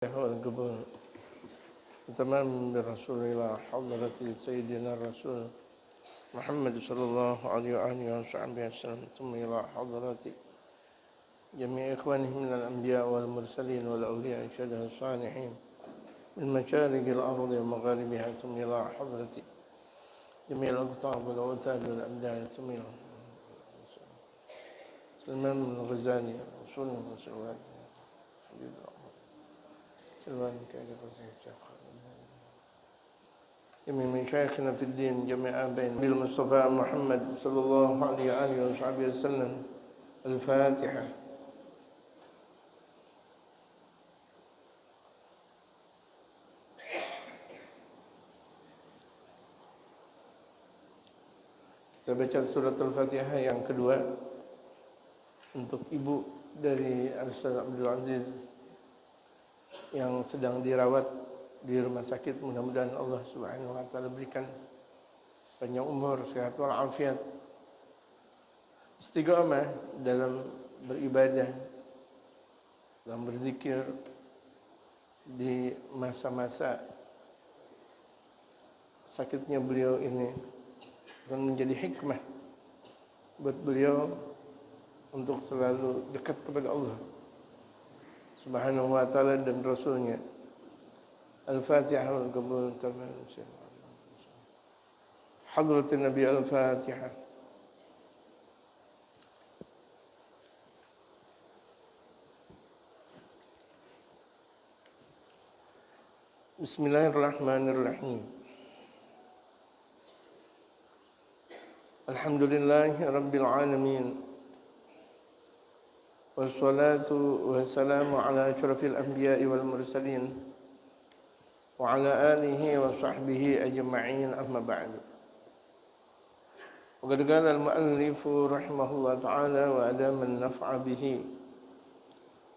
والقبول تمام برسول الله حضرة سيدنا الرسول محمد صلى الله عليه وآله وصحبه وسلم ثم إلى حضرة جميع إخوانه من الأنبياء والمرسلين والأولياء الشهداء الصالحين من مشارق الأرض ومغاربها ثم إلى حضرة جميع الأقطاب والأوتاد والأبدان ثم إلى سلمان الغزالي رسول الله صلى الله عليه وسلم سلمان كان قصير جميع مشايخنا في الدين جميع بين بالمصطفى محمد صلى الله عليه وآله وصحبه وسلم. الفاتحة. Kita baca surat Al-Fatihah yang kedua untuk ibu dari Ustaz Abdul Aziz yang sedang dirawat di rumah sakit. Mudah-mudahan Allah Subhanahu wa taala berikan panjang umur, sehat walafiat, istiqamah dalam beribadah, dalam berzikir di masa-masa sakitnya beliau ini, dan menjadi hikmah buat beliau untuk selalu dekat kepada Allah Subhanahu wa taala dan Rasulnya. Al-Fatihah wal qabul tamam. Hadrat Nabi Al-Fatihah. Bismillahirrahmanirrahim. Alhamdulillahi rabbil alamin. Wassalatu wassalamu ala asyrafil anbiya'i wal mursalin wa ala alihi wa sahbihi ajma'in, amma ba'du. Wa qad qala al-mu'allifu rahimahullah ta'ala wa adama an-naf'a bihi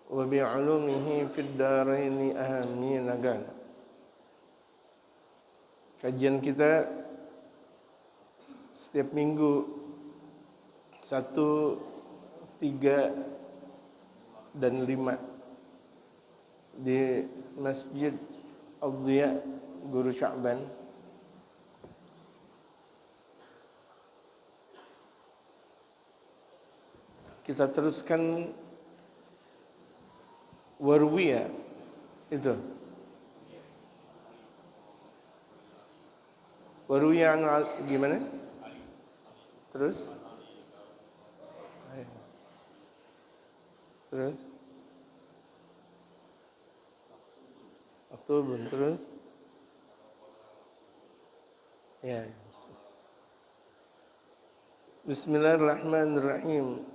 wa bi'ulumihi fid dharain amin. Kajian kita setiap minggu 1, 3, dan 5 di Masjid Al-Dhiya Guru Sya'ban. Kita teruskan warwiya itu. Warwiya gimana? Terus? Terus? Oktober, terus? Ya. Bismillahirrahmanirrahim.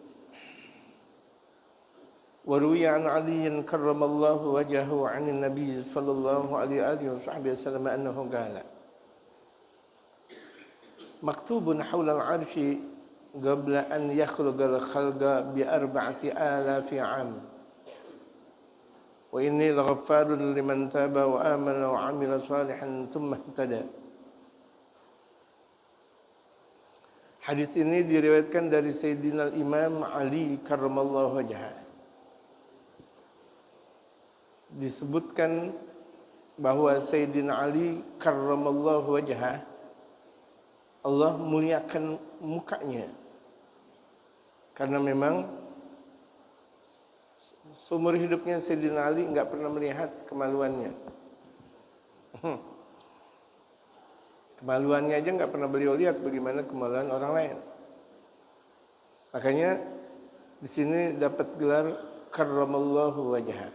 Warwiya an Ali karramallahu wajhahu 'an Nabi sallallahu alaihi wasallam annahu qala maktubun hawla al-'arsy qabla an yakhluqa al-khalqa bi 4,000 'am wa inni laghaffarun liman taba wa amana wa 'amila salihan thumma ihtada. Hadis ini diriwayatkan dari Sayyidina Imam Ali karramallahu wajhah. Disebutkan bahwa Sayyidina Ali karramallahu wajhah, Allah muliakan mukanya, karena memang seumur hidupnya Sayyidina Ali enggak pernah melihat kemaluannya. Kemaluannya aja enggak pernah beliau lihat, bagaimana kemaluan orang lain. Makanya di sini dapat gelar karramallahu wajhah,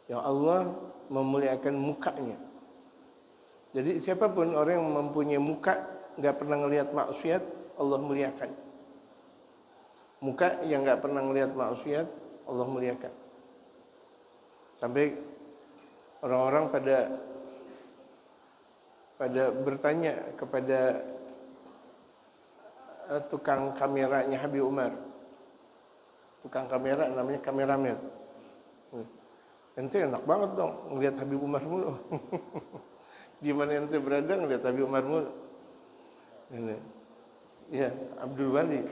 yang Allah memuliakan mukanya. Jadi siapapun orang yang mempunyai muka enggak pernah melihat maksiat, Allah muliakan. Muka yang enggak pernah melihat maksiat, Allah muliakan. Sampai orang-orang pada bertanya kepada tukang kameranya Habib Umar. Tukang kamera namanya kameramen. Ente enak banget dong ngelihat Habib Umar mulu. Di mana ente berada ngelihat Habib Umar mulu. Ini. Ya, Abdul Wali.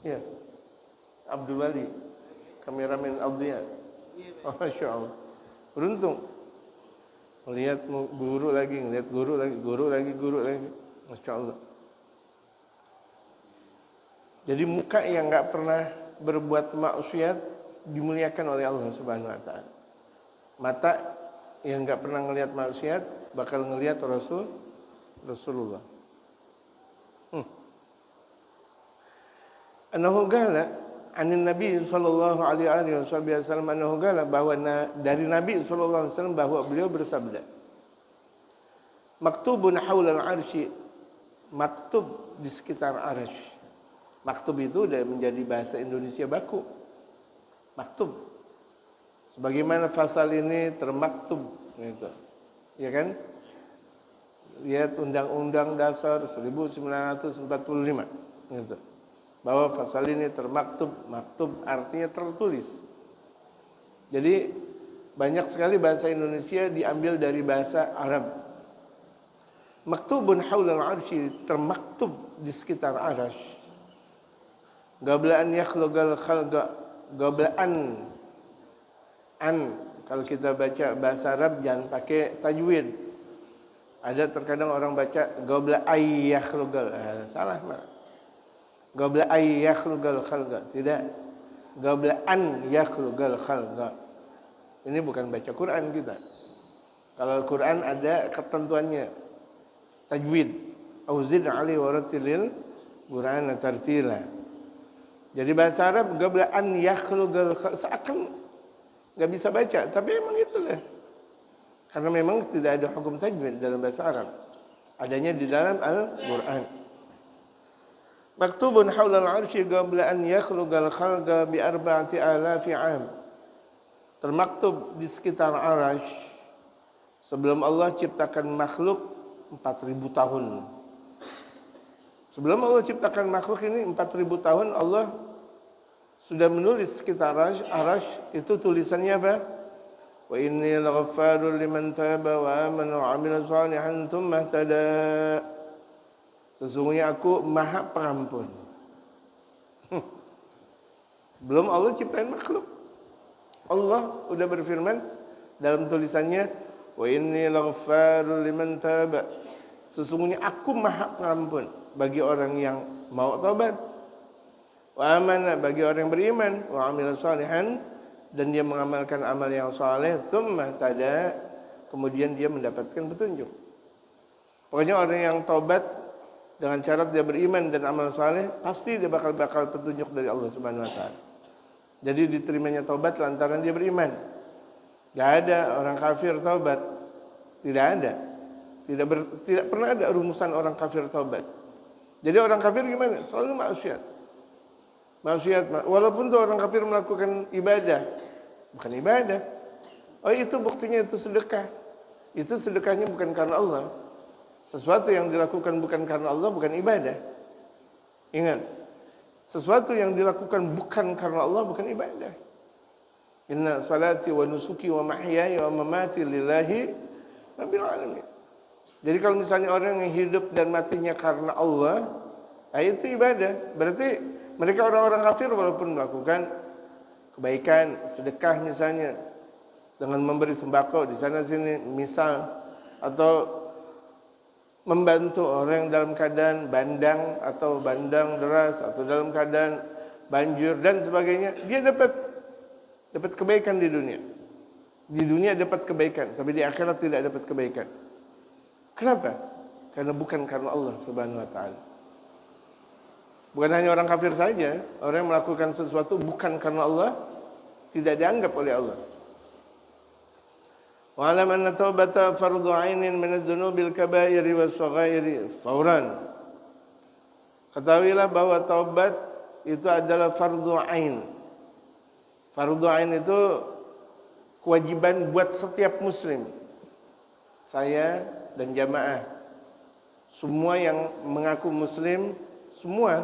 Ya. Abdul Wali, kameramen Al-Dhiya. Oh, Masya Allah. Beruntung. Melihat guru lagi, ngelihat guru lagi, guru lagi, guru lagi. Masya Allah. Jadi muka yang nggak pernah berbuat maksiat dimuliakan oleh Allah Subhanahu Wa Taala. Mata yang nggak pernah ngelihat maksiat bakal ngelihat Rasulullah. Anahu gala anin Nabi sallallahu alaihi wasallam anahu gala bahwa dari Nabi sallallahu alaihi wasallam bahwa beliau bersabda, maktubun haulal arsy, maktub di sekitar arsy. Maktub itu sudah menjadi bahasa Indonesia baku. Maktub. Sebagaimana pasal ini termaktub gitu. Ya kan? Lihat Undang-Undang Dasar 1945 gitu. Bahwa pasal ini termaktub, maktub artinya tertulis. Jadi banyak sekali bahasa Indonesia diambil dari bahasa Arab. Maktubun haulal arsy, termaktub di sekitar arsy. Gablaan yakhluqal khalqa, gablaan kalau kita baca bahasa Arab jangan pakai tajwid. Ada terkadang orang baca gabla ay yakhluqal, salah mak. Gabla ay yakhluqal khalqa, tidak. Gablaan yakhluqal khalqa. Ini bukan baca Quran kita. Kalau Quran ada ketentuannya. Tajwid, auzid ali waratilil Quran tartila. Jadi bahasa Arab gablaan yakhluqal seakan enggak bisa baca, tapi memang itulah. Karena memang tidak ada hukum tajwid dalam bahasa Arab. Adanya di dalam Al-Qur'an. Maktubun haulal 'arsy qabla an yakhluqal khalqa bi 4,000 'am. Termaktub di sekitar arsy sebelum Allah ciptakan makhluk 4.000 tahun. Sebelum Allah ciptakan makhluk ini 4.000 tahun Allah sudah menulis sekitar arsy itu tulisannya apa? Wa inni laghaffarun liman taba wa amana wa 'amila shalihan tsumma ihtada. Sesungguhnya aku Maha Pengampun. Belum Allah ciptain makhluk. Allah sudah berfirman dalam tulisannya wa inni laghaffarun liman taba. Sesungguhnya aku Maha Pengampun bagi orang yang mau taubat. Wa amana bagi orang yang beriman, wa amila shalihan dan dia mengamalkan amal yang saleh, tsumma tada kemudian dia mendapatkan petunjuk. Pokoknya orang yang taubat dengan syarat dia beriman dan amal saleh, pasti dia bakal petunjuk dari Allah Subhanahu wa taala. Jadi diterimanya taubat lantaran dia beriman. Enggak ada orang kafir taubat. Tidak ada. Tidak pernah ada rumusan orang kafir taubat. Jadi orang kafir gimana? Selalu maksiat. Maksiat, walaupun tuh orang kafir melakukan ibadah, bukan ibadah. Oh itu buktinya itu sedekah. Itu sedekahnya bukan karena Allah. Sesuatu yang dilakukan bukan karena Allah bukan ibadah. Ingat, sesuatu yang dilakukan bukan karena Allah bukan ibadah. Inna salati wa nusuki wa mahyaya wa mamati lillahi rabbil alamin. Jadi kalau misalnya orang yang hidup dan matinya karena Allah, itu ibadah. Berarti mereka orang-orang kafir walaupun melakukan kebaikan, sedekah misalnya dengan memberi sembako di sana sini misal, atau membantu orang dalam keadaan bandang atau bandang deras atau dalam keadaan banjir dan sebagainya, dia dapat kebaikan di dunia. Di dunia dapat kebaikan, tapi di akhirat tidak dapat kebaikan. Kenapa? Karena bukan karena Allah Subhanahu wa taala. Bukan hanya orang kafir saja, orang yang melakukan sesuatu bukan karena Allah tidak dianggap oleh Allah. Wa alam anna taubata fardhu 'ainin min adz-dzunubil kaba'iri was-saghairi fauran. Ketahuilah bahwa taubat itu adalah fardhu 'ain. Fardhu 'ain itu kewajiban buat setiap muslim. Saya dan jamaah semua yang mengaku muslim, semua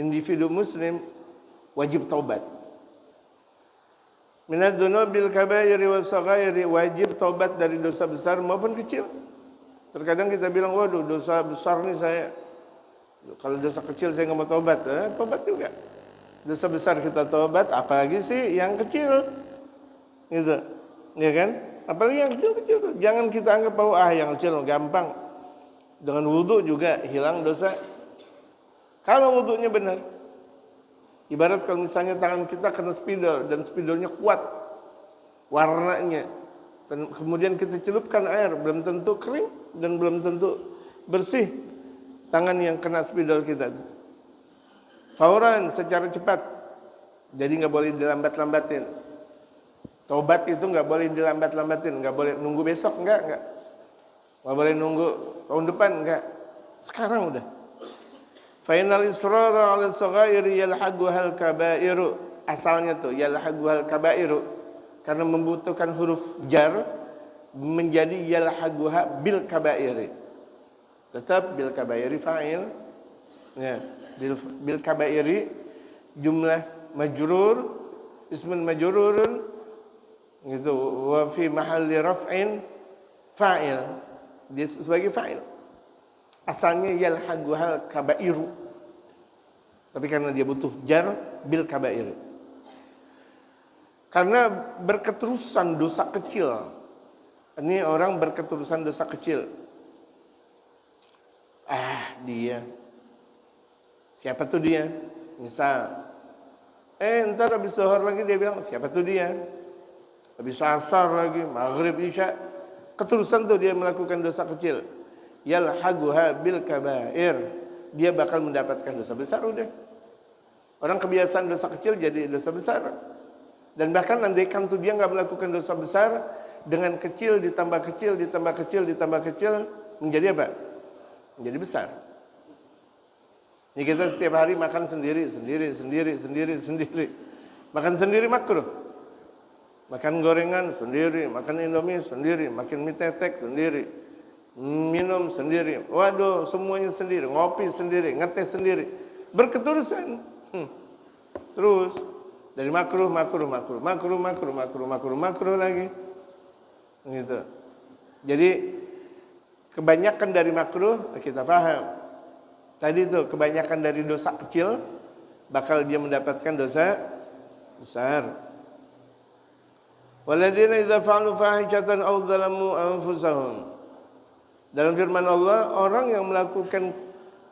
individu muslim wajib taubat. Minadz dzunubil kaba'iri was-saghairi, wajib taubat dari dosa besar maupun kecil. Terkadang kita bilang, waduh dosa besar nih saya, kalau dosa kecil saya nggak mau taubat. Taubat juga. Dosa besar kita taubat, apalagi sih yang kecil gitu. Ya kan? Apalagi yang kecil-kecil tuh. Jangan kita anggap bahwa yang kecil gampang. Dengan wudhu juga hilang dosa. Kalau wudhunya benar. Ibarat kalau misalnya tangan kita kena spidol dan spidolnya kuat warnanya. Dan kemudian kita celupkan air, belum tentu kering dan belum tentu bersih tangan yang kena spidol kita. Fauran, secara cepat. Jadi nggak boleh dilambat-lambatin. Taubat itu nggak boleh dilambat-lambatin, nggak boleh nunggu besok, nggak boleh nunggu tahun depan, nggak. Sekarang udah. Fainal israra 'ala saghairi yalhaquhal kabairu. Asalnya tuh yalhaquhal kabairu karena membutuhkan huruf jar menjadi yalhaquha bil kabairi. Tetap bil kabairi fa'il. Ya, bil kabairi jumlah majrur ismun majrurun gitu wa fi mahalli raf'in fa'il. Dia sebagai fa'il. Asalnya yalhaquhal kabairu. Tapi karena dia butuh jar bil kabair. Karena berketerusan dosa kecil. Ini orang berketerusan dosa kecil. Dia. Siapa tuh dia? Misal ntar habis zuhur lagi dia bilang, siapa tuh dia? Habis asar lagi, maghrib, isya. Keterusan tuh dia melakukan dosa kecil. Yalhaquha bil kabair. Dia bakal mendapatkan dosa besar udah. Orang kebiasaan dosa kecil jadi dosa besar. Dan bahkan andaikan tuh dia nggak melakukan dosa besar, dengan kecil ditambah kecil ditambah kecil ditambah kecil menjadi apa? Menjadi besar. Ini kita setiap hari makan sendiri. Makan sendiri makruh. Makan gorengan sendiri, makan indomie sendiri, makan mie tetek sendiri. Minum sendiri, waduh semuanya sendiri, ngopi sendiri, ngeteh sendiri, berketerusan. Terus dari makruh lagi, gitu. Jadi kebanyakan dari makruh kita paham. Tadi itu kebanyakan dari dosa kecil bakal dia mendapatkan dosa besar. Walladzina idza fa'alu fahishatan aw dzalamu anfusahum. Dalam firman Allah, orang yang melakukan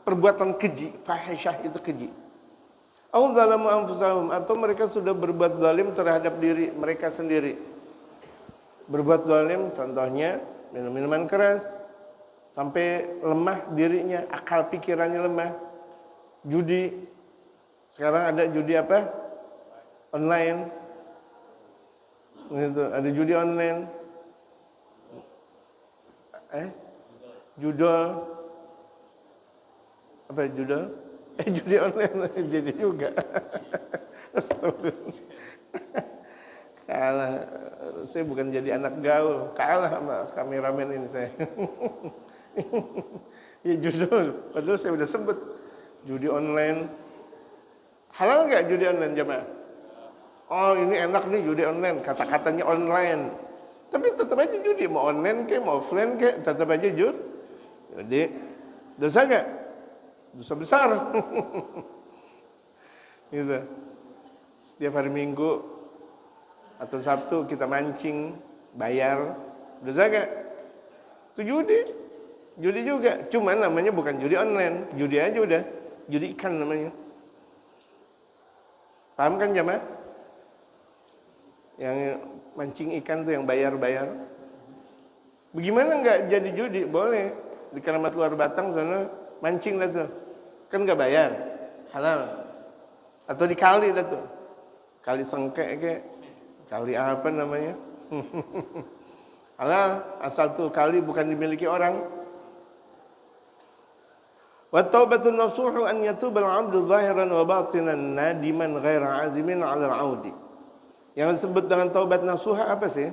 perbuatan keji, fahisyah itu keji. Aw dzalamu anfusahum, atau mereka sudah berbuat zalim terhadap diri mereka sendiri. Berbuat zalim contohnya minum minuman keras sampai lemah dirinya, akal pikirannya lemah. Judi. Sekarang ada judi apa? Online. Gitu, ada judi online. Judol. Apa judol? Judi online jadi juga. Astagfirullah. Kalah. Saya bukan jadi anak gaul. Kalah sama kameramen ini saya. Ya judul. Padahal saya udah sebut. Judi online. Halal nggak judi online jemaah? Oh ini enak nih judi online. Kata-katanya online. Tapi tetap aja judi. Mau online ke, mau offline ke, tetap aja judi. Jadi dosa nggak? Dosa besar. Gitu. Setiap hari Minggu atau Sabtu kita mancing, bayar, dosa nggak? Itu judi. Judi juga. Cuma namanya bukan judi online. Judi aja udah. Judi ikan namanya. Paham kan jemaah? Yang mancing ikan tuh yang bayar-bayar. Bagaimana nggak jadi judi? Boleh. Di Keramat Luar Batang sana mancing lah tuh. Kan nggak bayar. Halal. Atau di kali lah tuh. Kali Sengkek kayak. Kali apa namanya? Halal. Asal tuh kali bukan dimiliki orang. Wa taubatun nasuhu an yatubal 'abdu zahiran wa batinan nadiman ghaira 'azimin 'ala al-'audi. Yang disebut dengan taubat nasuha apa sih?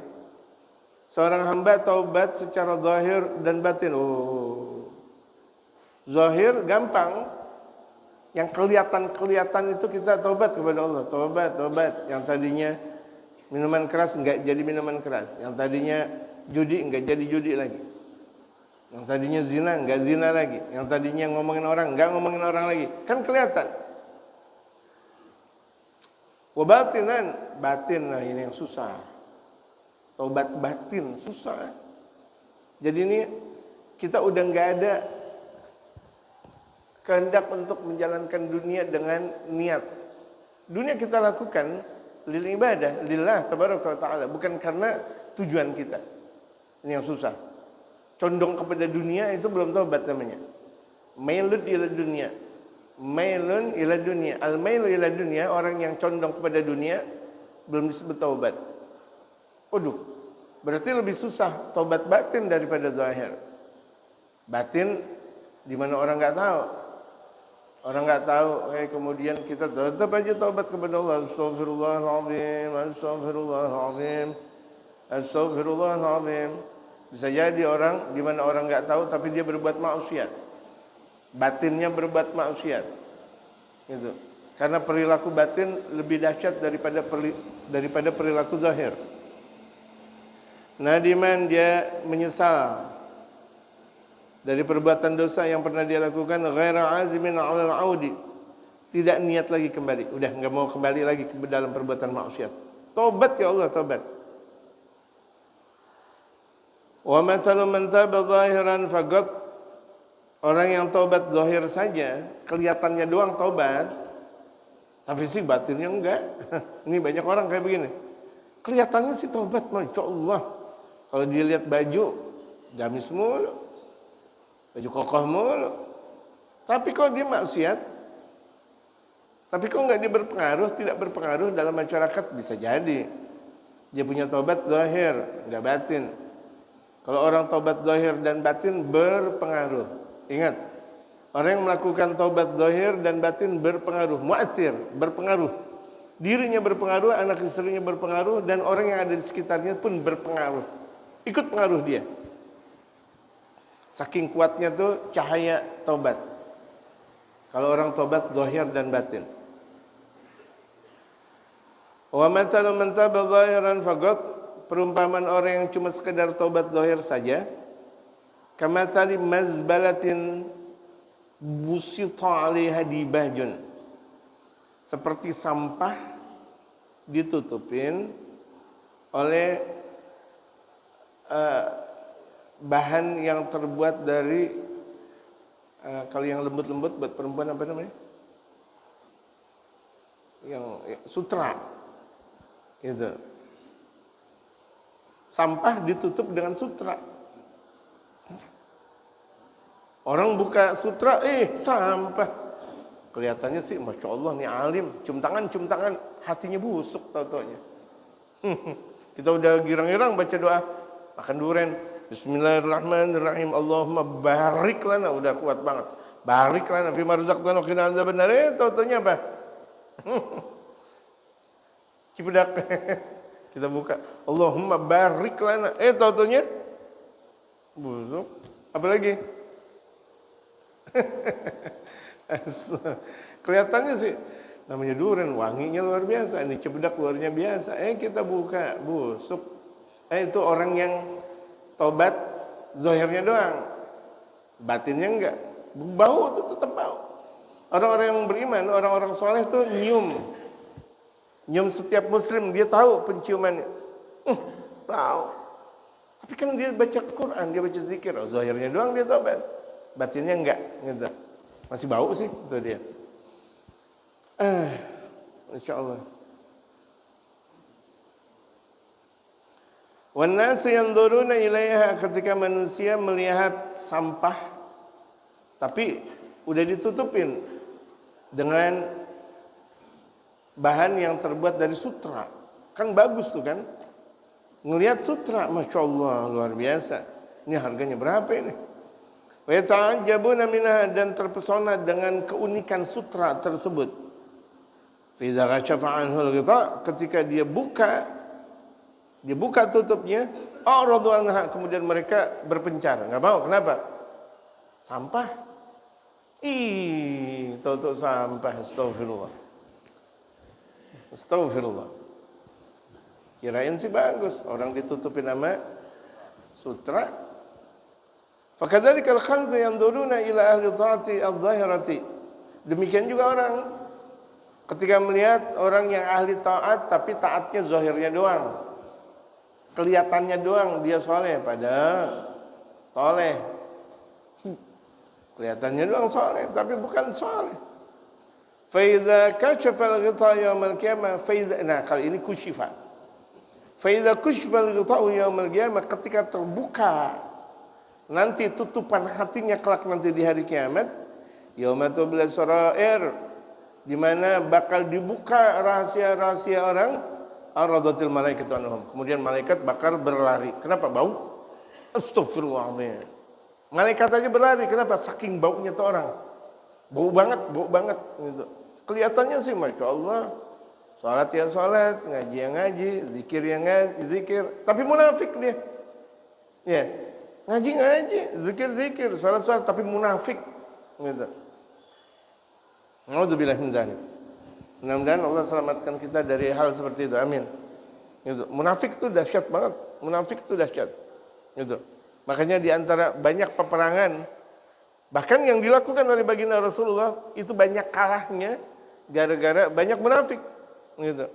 Seorang hamba taubat secara zahir dan batin. Zahir gampang. Yang kelihatan itu kita taubat kepada Allah. Taubat. Yang tadinya minuman keras enggak jadi minuman keras. Yang tadinya judi enggak jadi judi lagi. Yang tadinya zina enggak zina lagi. Yang tadinya ngomongin orang enggak ngomongin orang lagi. Kan kelihatan. Wabatinan, batin lah ini yang susah. Taubat batin susah. Jadi ini kita udah nggak ada kehendak untuk menjalankan dunia dengan niat. Dunia kita lakukan lil ibadah, lillah tabaraka wa taala, bukan karena tujuan kita. Ini yang susah. Condong kepada dunia itu belum taubat namanya. Mailun ila dunia. Mailun ila dunia. Al-mailu ila dunia, orang yang condong kepada dunia belum disebut taubat. Waduh, berarti lebih susah taubat batin daripada zahir. Batin di mana orang nggak tahu. Orang nggak tahu, kemudian kita tetap aja taubat kepada Allah. Astagfirullahaladzim, astagfirullahaladzim, astagfirullahaladzim. Bisa jadi orang di mana orang nggak tahu, tapi dia berbuat maksiat. Batinnya berbuat maksiat, gitu. Karena perilaku batin lebih dahsyat daripada perilaku zahir. Nadiman, dia menyesal dari perbuatan dosa yang pernah dia lakukan, ghaira azimin 'alal 'audi, tidak niat lagi kembali, udah enggak mau kembali lagi ke dalam perbuatan maksiat. Tobat ya Allah, tobat. Wa mathalu man taba zahiran faqad, orang yang tobat zahir saja, kelihatannya doang tobat, tapi sih batinnya enggak. Ini banyak orang kayak begini. Kelihatannya sih tobat, masya Allah. Kalau dilihat baju, gamis mulu, baju kokoh mulu. Tapi kok dia maksiat? Tapi kok enggak dia berpengaruh, tidak berpengaruh dalam masyarakat? Bisa jadi. Dia punya tobat zahir, enggak batin. Kalau orang tobat zahir dan batin berpengaruh. Ingat, orang yang melakukan tobat zahir dan batin berpengaruh, mu'athir, berpengaruh. Dirinya berpengaruh, anak istrinya berpengaruh, dan orang yang ada di sekitarnya pun berpengaruh. Ikut pengaruh dia. Saking kuatnya tuh cahaya tobat. Kalau orang tobat zahir dan batin. Wa mathalu man taba zahiran faqad, perumpamaan orang yang cuma sekedar tobat zahir saja, kamathali mazbalatin busita 'alaiha dibajun, seperti sampah ditutupin oleh bahan yang terbuat dari kalau yang lembut-lembut buat perempuan apa namanya? Yang sutra. Gitu. Sampah ditutup dengan sutra. Orang buka sutra, sampah. Kelihatannya sih, masya Allah, nih alim. Cium tangan, hatinya busuk tau-taunya. Kita udah girang-girang baca doa, makan durian. Bismillahirrahmanirrahim. Allahumma barik lana, udah kuat banget. Barik lana fima razaqtana wa qina adzabannar. Tau-taunya apa? Cipudak. Kita buka, Allahumma barik lana. Tau-taunya busuk. Apa lagi? Kelihatannya sih namanya durian, wanginya luar biasa, ini cebedak luarnya biasa. Kita buka, busuk. Itu orang yang tobat zahirnya doang, batinnya enggak. Bau itu tetap bau. Orang-orang yang beriman, orang-orang soleh itu nyium setiap muslim, dia tahu penciumannya. Bau. Tapi kan dia baca Quran, dia baca zikir, zahirnya doang dia tobat, batinnya enggak, gitu. Masih bau sih, itu dia. Insyaallah. Wan nasu yanzuruna ilaiha, ketika manusia melihat sampah tapi udah ditutupin dengan bahan yang terbuat dari sutra. Kan bagus tuh kan? Ngelihat sutra, masya Allah, luar biasa. Ini harganya berapa ini? Wa yata'ajjabuna minha, dan terpesona dengan keunikan sutra tersebut. Fa idza kashafa anhu al-ghita, ketika dia buka tutupnya, a'radu anha, kemudian mereka berpencar, enggak mau. Kenapa? Sampah. Tahu sampah, astagfirullah. Astagfirullah. Kirain sih bagus, orang ditutupin nama sutra. Fakadzalika al-khalqu yanzuruna ila ahli ta'ati adh-dhahirati. Demikian juga orang ketika melihat orang yang ahli taat tapi taatnya zahirnya doang. Kelihatannya doang dia soleh, padahal toleh. Kelihatannya doang soleh, tapi bukan soleh. Faidza kashafa al-ghita yaum al-qiyamah, nah kali ini kushifa. Faidza kushifa al-ghita yaum al-qiyamah, ketika terbuka nanti tutupan hatinya kelak nanti di hari kiamat, yauma tubla sarair, di mana bakal dibuka rahasia-rahasia orang, aradatil malaikatu anhum. Kemudian malaikat bakal berlari. Kenapa? Bau? Astagfirullahaladzim. Malaikat aja berlari. Kenapa? Saking baunya tuh orang. Bau banget gitu. Kelihatannya sih Masya Allah, salat ya salat, ngaji ya ngaji, zikir ya ngaji, zikir, tapi munafik dia. Ya, ngaji, zikir, salat, tapi munafik gitu. Nauzubillah min dzalik. Mudah-mudahan Allah selamatkan kita dari hal seperti itu. Amin. Gitu. Munafik itu dahsyat banget. Munafik itu dahsyat. Gitu. Makanya di antara banyak peperangan, bahkan yang dilakukan oleh baginda Rasulullah itu banyak kalahnya gara-gara banyak munafik. Gitu.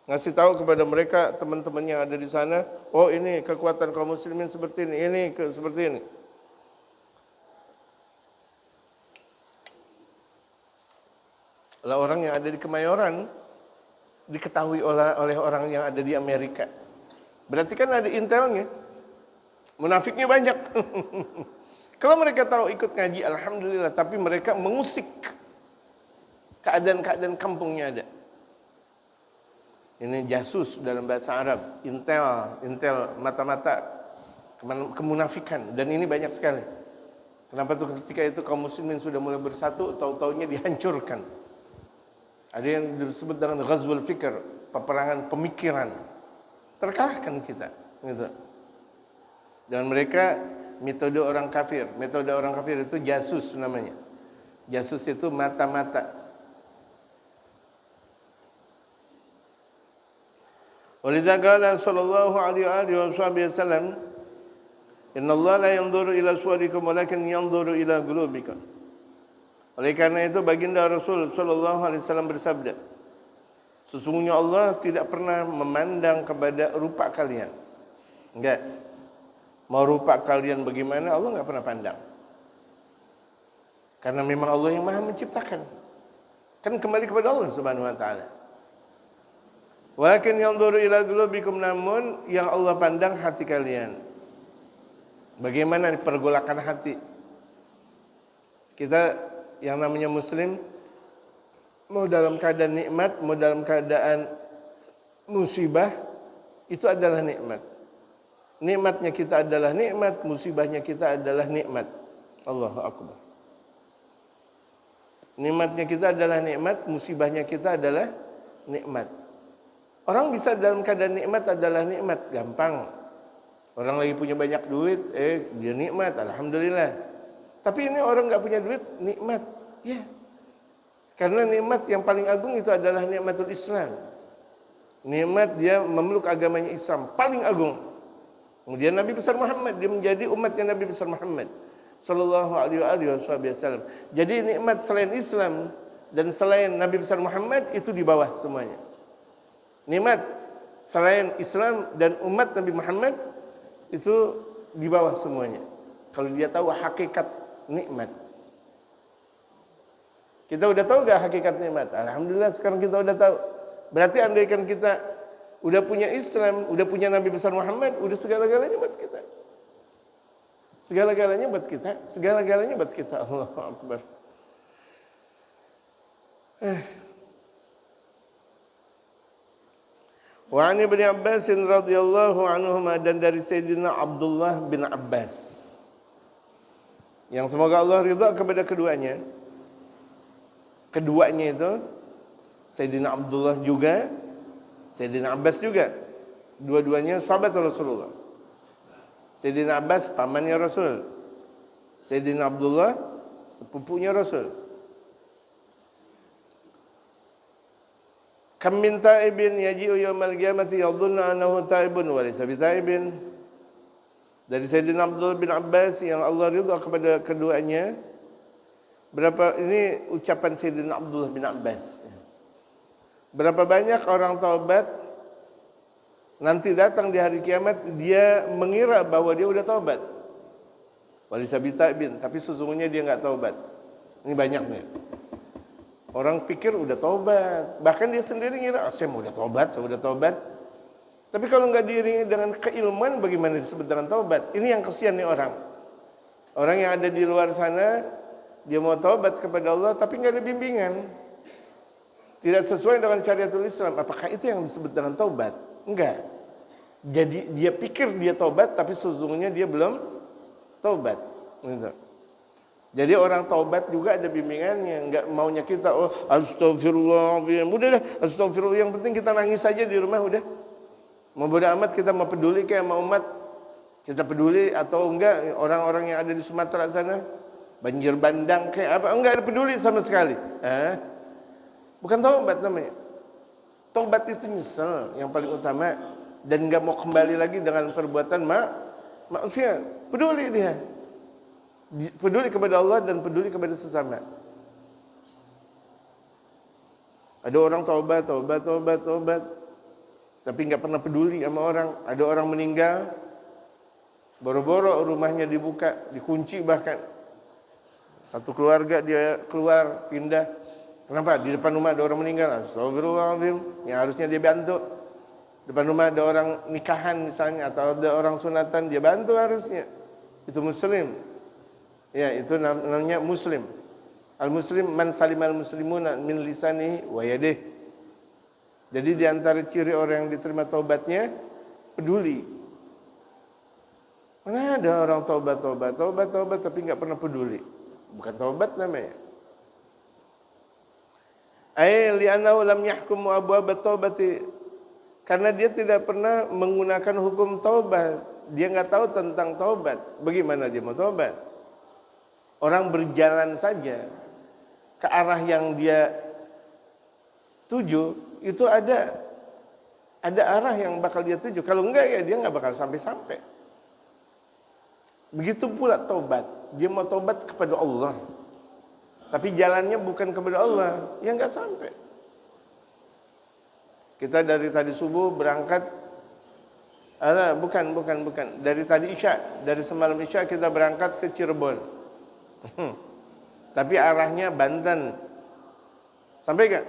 Ngasih tahu kepada mereka teman-teman yang ada di sana, oh ini kekuatan kaum muslimin seperti ini seperti ini. Lah orang yang ada di Kemayoran diketahui oleh orang yang ada di Amerika. Berarti kan ada intelnya. Munafiknya banyak. Kalau mereka tahu ikut ngaji, alhamdulillah, tapi mereka mengusik keadaan-keadaan kampungnya ada. Ini jasus dalam bahasa Arab, intel mata-mata kemunafikan, dan ini banyak sekali. Kenapa tuh ketika itu kaum muslimin sudah mulai bersatu, tahu-taunya dihancurkan. Ada yang disebut dengan ghazwul fikr, peperangan pemikiran. Terkalahkan kita, gitu. Dan mereka metode orang kafir. Metode orang kafir itu jasus namanya. Jasus itu mata-mata. Walidza qala sallallahu alaihi wasallam, "Innallaha la yanzuru ila suwarikum walakin yanzuru ila qulubikum." Oleh karena itu baginda Rasul sallallahu alaihi wasallam bersabda, sesungguhnya Allah tidak pernah memandang kepada rupa kalian. Enggak. Mau rupa kalian bagaimana Allah enggak pernah pandang. Karena memang Allah yang Maha menciptakan. Kan kembali kepada Allah Subhanahu wa taala. Walakin yanzuru ila qulubikum, namun yang Allah pandang hati kalian. Bagaimana pergolakan hati? Kita yang namanya muslim, mau dalam keadaan nikmat, mau dalam keadaan musibah, itu adalah nikmat. Nikmatnya kita adalah nikmat, musibahnya kita adalah nikmat. Allahu Akbar. Nikmatnya kita adalah nikmat, musibahnya kita adalah nikmat. Orang bisa dalam keadaan nikmat adalah nikmat, gampang. Orang lagi punya banyak duit, dia nikmat, alhamdulillah. Tapi ini orang enggak punya duit, nikmat. Ya. Karena nikmat yang paling agung itu adalah nikmatul Islam. Nikmat dia memeluk agamanya Islam, paling agung. Kemudian Nabi besar Muhammad, dia menjadi umatnya Nabi besar Muhammad sallallahu alaihi wasallam. Jadi nikmat selain Islam dan selain Nabi besar Muhammad itu di bawah semuanya. Nikmat selain Islam dan umat Nabi Muhammad itu di bawah semuanya. Kalau dia tahu hakikat nikmat. Kita udah tahu gak hakikat nikmat? Alhamdulillah sekarang kita udah tahu. Berarti andaikan kita udah punya Islam, udah punya Nabi besar Muhammad, udah segala-galanya buat kita. Segala-galanya buat kita, segala-galanya buat kita. Allahu Akbar. Wa 'an Ibnu Abbas radhiyallahu anhuma, dan dari Sayyidina Abdullah bin Abbas, yang semoga Allah ridha kepada keduanya. Keduanya itu Sayyidina Abdullah juga, Sayyidina Abbas juga. Dua-duanya sahabat Rasulullah. Sayyidina Abbas pamannya Rasul. Sayyidina Abdullah sepupunya Rasul. Kam min taibin yaji'u yaumal qiyamati yadhunnu annahu taibun wa laysa bitaibin. Dari Sayyidina Abdullah bin Abbas yang Allah ridha kepada keduanya. Berapa ini ucapan Sayyidina Abdullah bin Abbas. Berapa banyak orang taubat Nanti datang di hari kiamat dia mengira bahwa dia udah taubat. Walisa bin, tapi sesungguhnya dia nggak taubat. Ini banyak nih. Orang pikir udah taubat, bahkan dia sendiri ngira, saya udah taubat. Tapi kalau nggak diiringi dengan keilmuan, bagaimana disebut dengan taubat? Ini yang kesian nih orang. Orang yang ada di luar sana, dia mau taubat kepada Allah, tapi nggak ada bimbingan. Tidak sesuai dengan syariatul Islam. Apakah itu yang disebut dengan taubat? Enggak. Jadi dia pikir dia taubat, tapi sesungguhnya dia belum taubat. Gitu. Jadi orang taubat juga ada bimbingannya, enggak maunya kita astagfirullahaladzim. Udah dah, astagfirullah, yang penting kita nangis saja di rumah udah. Mau bodo amat kita mau peduli kayak sama umat. Kita peduli atau enggak orang-orang yang ada di Sumatera sana, banjir bandang kayak apa, enggak ada peduli sama sekali. Bukan taubat namanya. Taubat itu nyesel yang paling utama dan enggak mau kembali lagi dengan perbuatan maksiat. Peduli dia. Peduli kepada Allah dan peduli kepada sesama. Ada orang taubat, tapi nggak pernah peduli sama orang. Ada orang meninggal, boro-boro rumahnya dibuka, dikunci bahkan. Satu keluarga dia keluar, pindah. Kenapa? Di depan rumah ada orang meninggal. Astagfirullahaladzim, yang harusnya dia bantu. Depan rumah ada orang nikahan misalnya, atau ada orang sunatan, dia bantu harusnya. Itu muslim. Ya, itu namanya muslim. Al-muslim man salimal muslimuna min lisanihi wa yadihi. Jadi di antara ciri orang yang diterima taubatnya peduli. Mana ada orang taubat tapi enggak pernah peduli. Bukan taubat namanya. Li'annahu lam yahkum abwab at-taubati. Karena dia tidak pernah menggunakan hukum taubat. Dia enggak tahu tentang taubat. Bagaimana dia mau taubat? Orang berjalan saja ke arah yang dia tuju, itu ada arah yang bakal dia tuju. Kalau enggak ya dia enggak bakal sampai-sampai. Begitu pula taubat. Dia mau taubat kepada Allah. Tapi jalannya bukan kepada Allah, ya enggak sampai. Kita dari tadi subuh berangkat bukan. Dari tadi Isya, dari semalam Isya kita berangkat ke Cirebon. Tapi arahnya Banten. Sampai gak?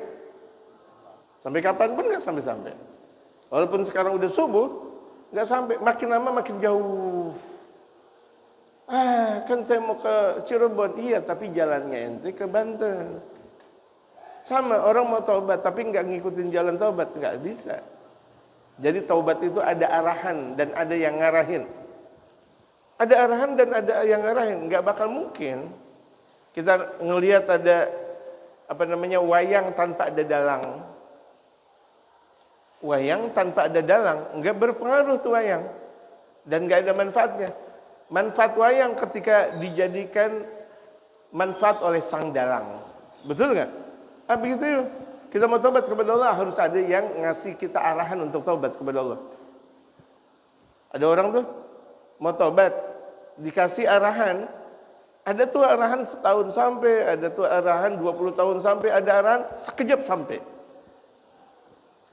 Sampai kapan pun gak sampai-sampai. Walaupun sekarang udah subuh, gak sampai. Makin lama makin jauh. Kan saya mau ke Cirebon. Iya, tapi jalannya ente ke Banten. Sama, orang mau taubat tapi gak ngikutin jalan taubat, gak bisa. Jadi taubat itu ada arahan dan ada yang ngarahin. Ada arahan dan ada yang ngarahin, nggak bakal mungkin kita ngelihat ada wayang tanpa ada dalang. Wayang tanpa ada dalang nggak berpengaruh tuh wayang dan nggak ada manfaatnya. Manfaat wayang ketika dijadikan manfaat oleh sang dalang, betul nggak? Begitu yuk. Kita mau taubat kepada Allah harus ada yang ngasih kita arahan untuk taubat kepada Allah. Ada orang tuh mau taubat, dikasih arahan. Ada tuh arahan setahun sampai, ada tuh arahan 20 tahun sampai, ada arahan sekejap sampai.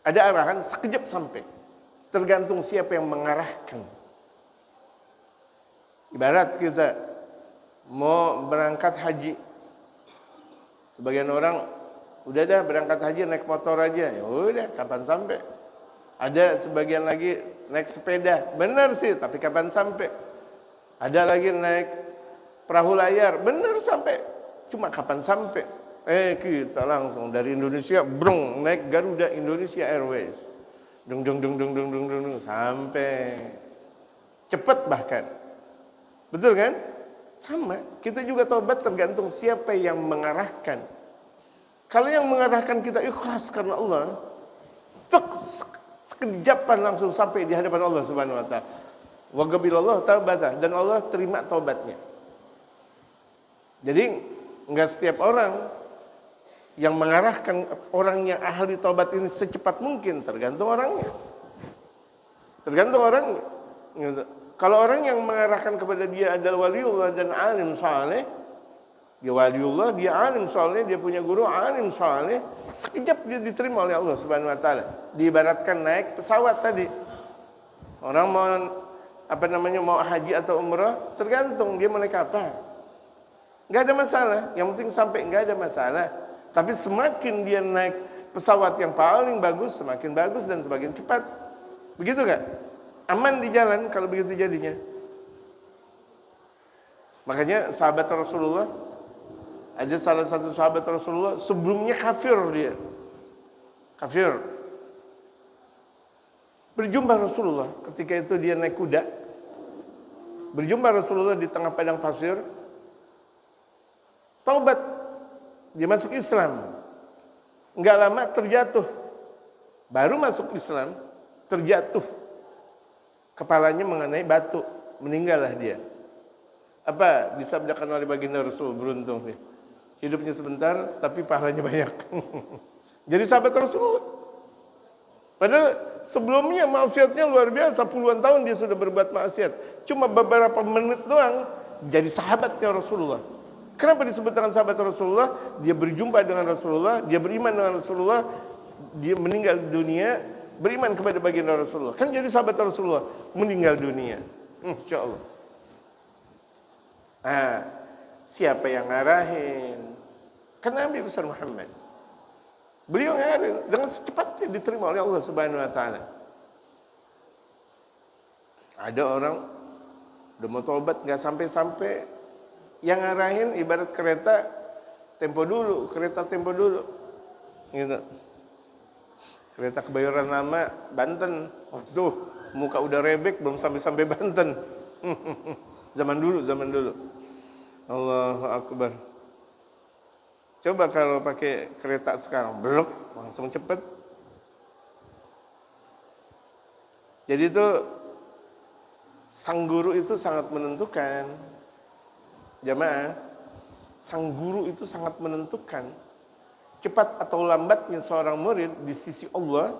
Ada arahan sekejap sampai. Tergantung siapa yang mengarahkan. Ibarat kita mau berangkat haji. Sebagian orang udah dah berangkat haji naik motor aja. Ya udah, kapan sampai? Ada sebagian lagi naik sepeda. Benar sih, tapi kapan sampai? Ada lagi naik perahu layar. Benar sampai. Cuma kapan sampai? Kita langsung dari Indonesia brong naik Garuda Indonesia Airways. Dung sampai. Cepat bahkan. Betul kan? Sama. Kita juga taubat tergantung siapa yang mengarahkan. Kalau yang mengarahkan kita ikhlas karena Allah, sekejapan langsung sampai di hadapan Allah Subhanahu wa taala. Wa qabilallahu taubatah, dan Allah terima taubatnya. Jadi enggak setiap orang yang mengarahkan orang yang ahli taubat ini secepat mungkin, tergantung orangnya. Tergantung orangnya. Kalau orang yang mengarahkan kepada dia adalah waliullah dan alim saleh, dia waliullah, dia alim saleh, dia punya guru alim saleh, sekejap dia diterima oleh Allah Subhanahu wa taala. Diibaratkan naik pesawat tadi. Orang mau mau haji atau umrah, tergantung dia mau naik apa. Enggak ada masalah, yang penting sampai enggak ada masalah. Tapi semakin dia naik pesawat yang paling bagus, semakin bagus dan semakin cepat. Begitu enggak? Aman di jalan kalau begitu jadinya. Makanya sahabat Rasulullah, ada salah satu sahabat Rasulullah sebelumnya kafir dia. Kafir. Berjumpa Rasulullah ketika itu dia naik kuda. Berjumpa Rasulullah di tengah padang pasir. Taubat. Dia masuk Islam. Enggak lama terjatuh. Baru masuk Islam, terjatuh. Kepalanya mengenai batu, meninggallah dia. Apa disabdakan oleh baginda Rasul? Beruntung dia. Hidupnya sebentar tapi pahalanya banyak. Jadi sahabat Rasulullah. Padahal sebelumnya maksiatnya luar biasa, puluhan tahun dia sudah berbuat maksiat. Cuma beberapa menit doang jadi sahabatnya Rasulullah. Kenapa disebut dengan sahabat Rasulullah? Dia berjumpa dengan Rasulullah, dia beriman dengan Rasulullah, dia meninggal dunia, beriman kepada baginda Rasulullah. Kan jadi sahabat Rasulullah, meninggal dunia. Insya Allah. Siapa yang ngarahin? Kan Nabi besar Muhammad. Beliau ngarahin dengan secepatnya diterima oleh Allah Subhanahu wa taala. Ada orang udah mau tobat enggak sampai-sampai, yang ngarahin ibarat kereta tempo dulu. Gitu. Kereta Kebayoran Lama Banten. Waduh, muka udah rebek belum sampai Banten. Zaman dulu. Allahu Akbar. Coba kalau pakai kereta sekarang, blok, langsung cepet. Jadi itu sang guru itu sangat menentukan. Jamaah, sang guru itu sangat menentukan. Cepat atau lambatnya seorang murid di sisi Allah,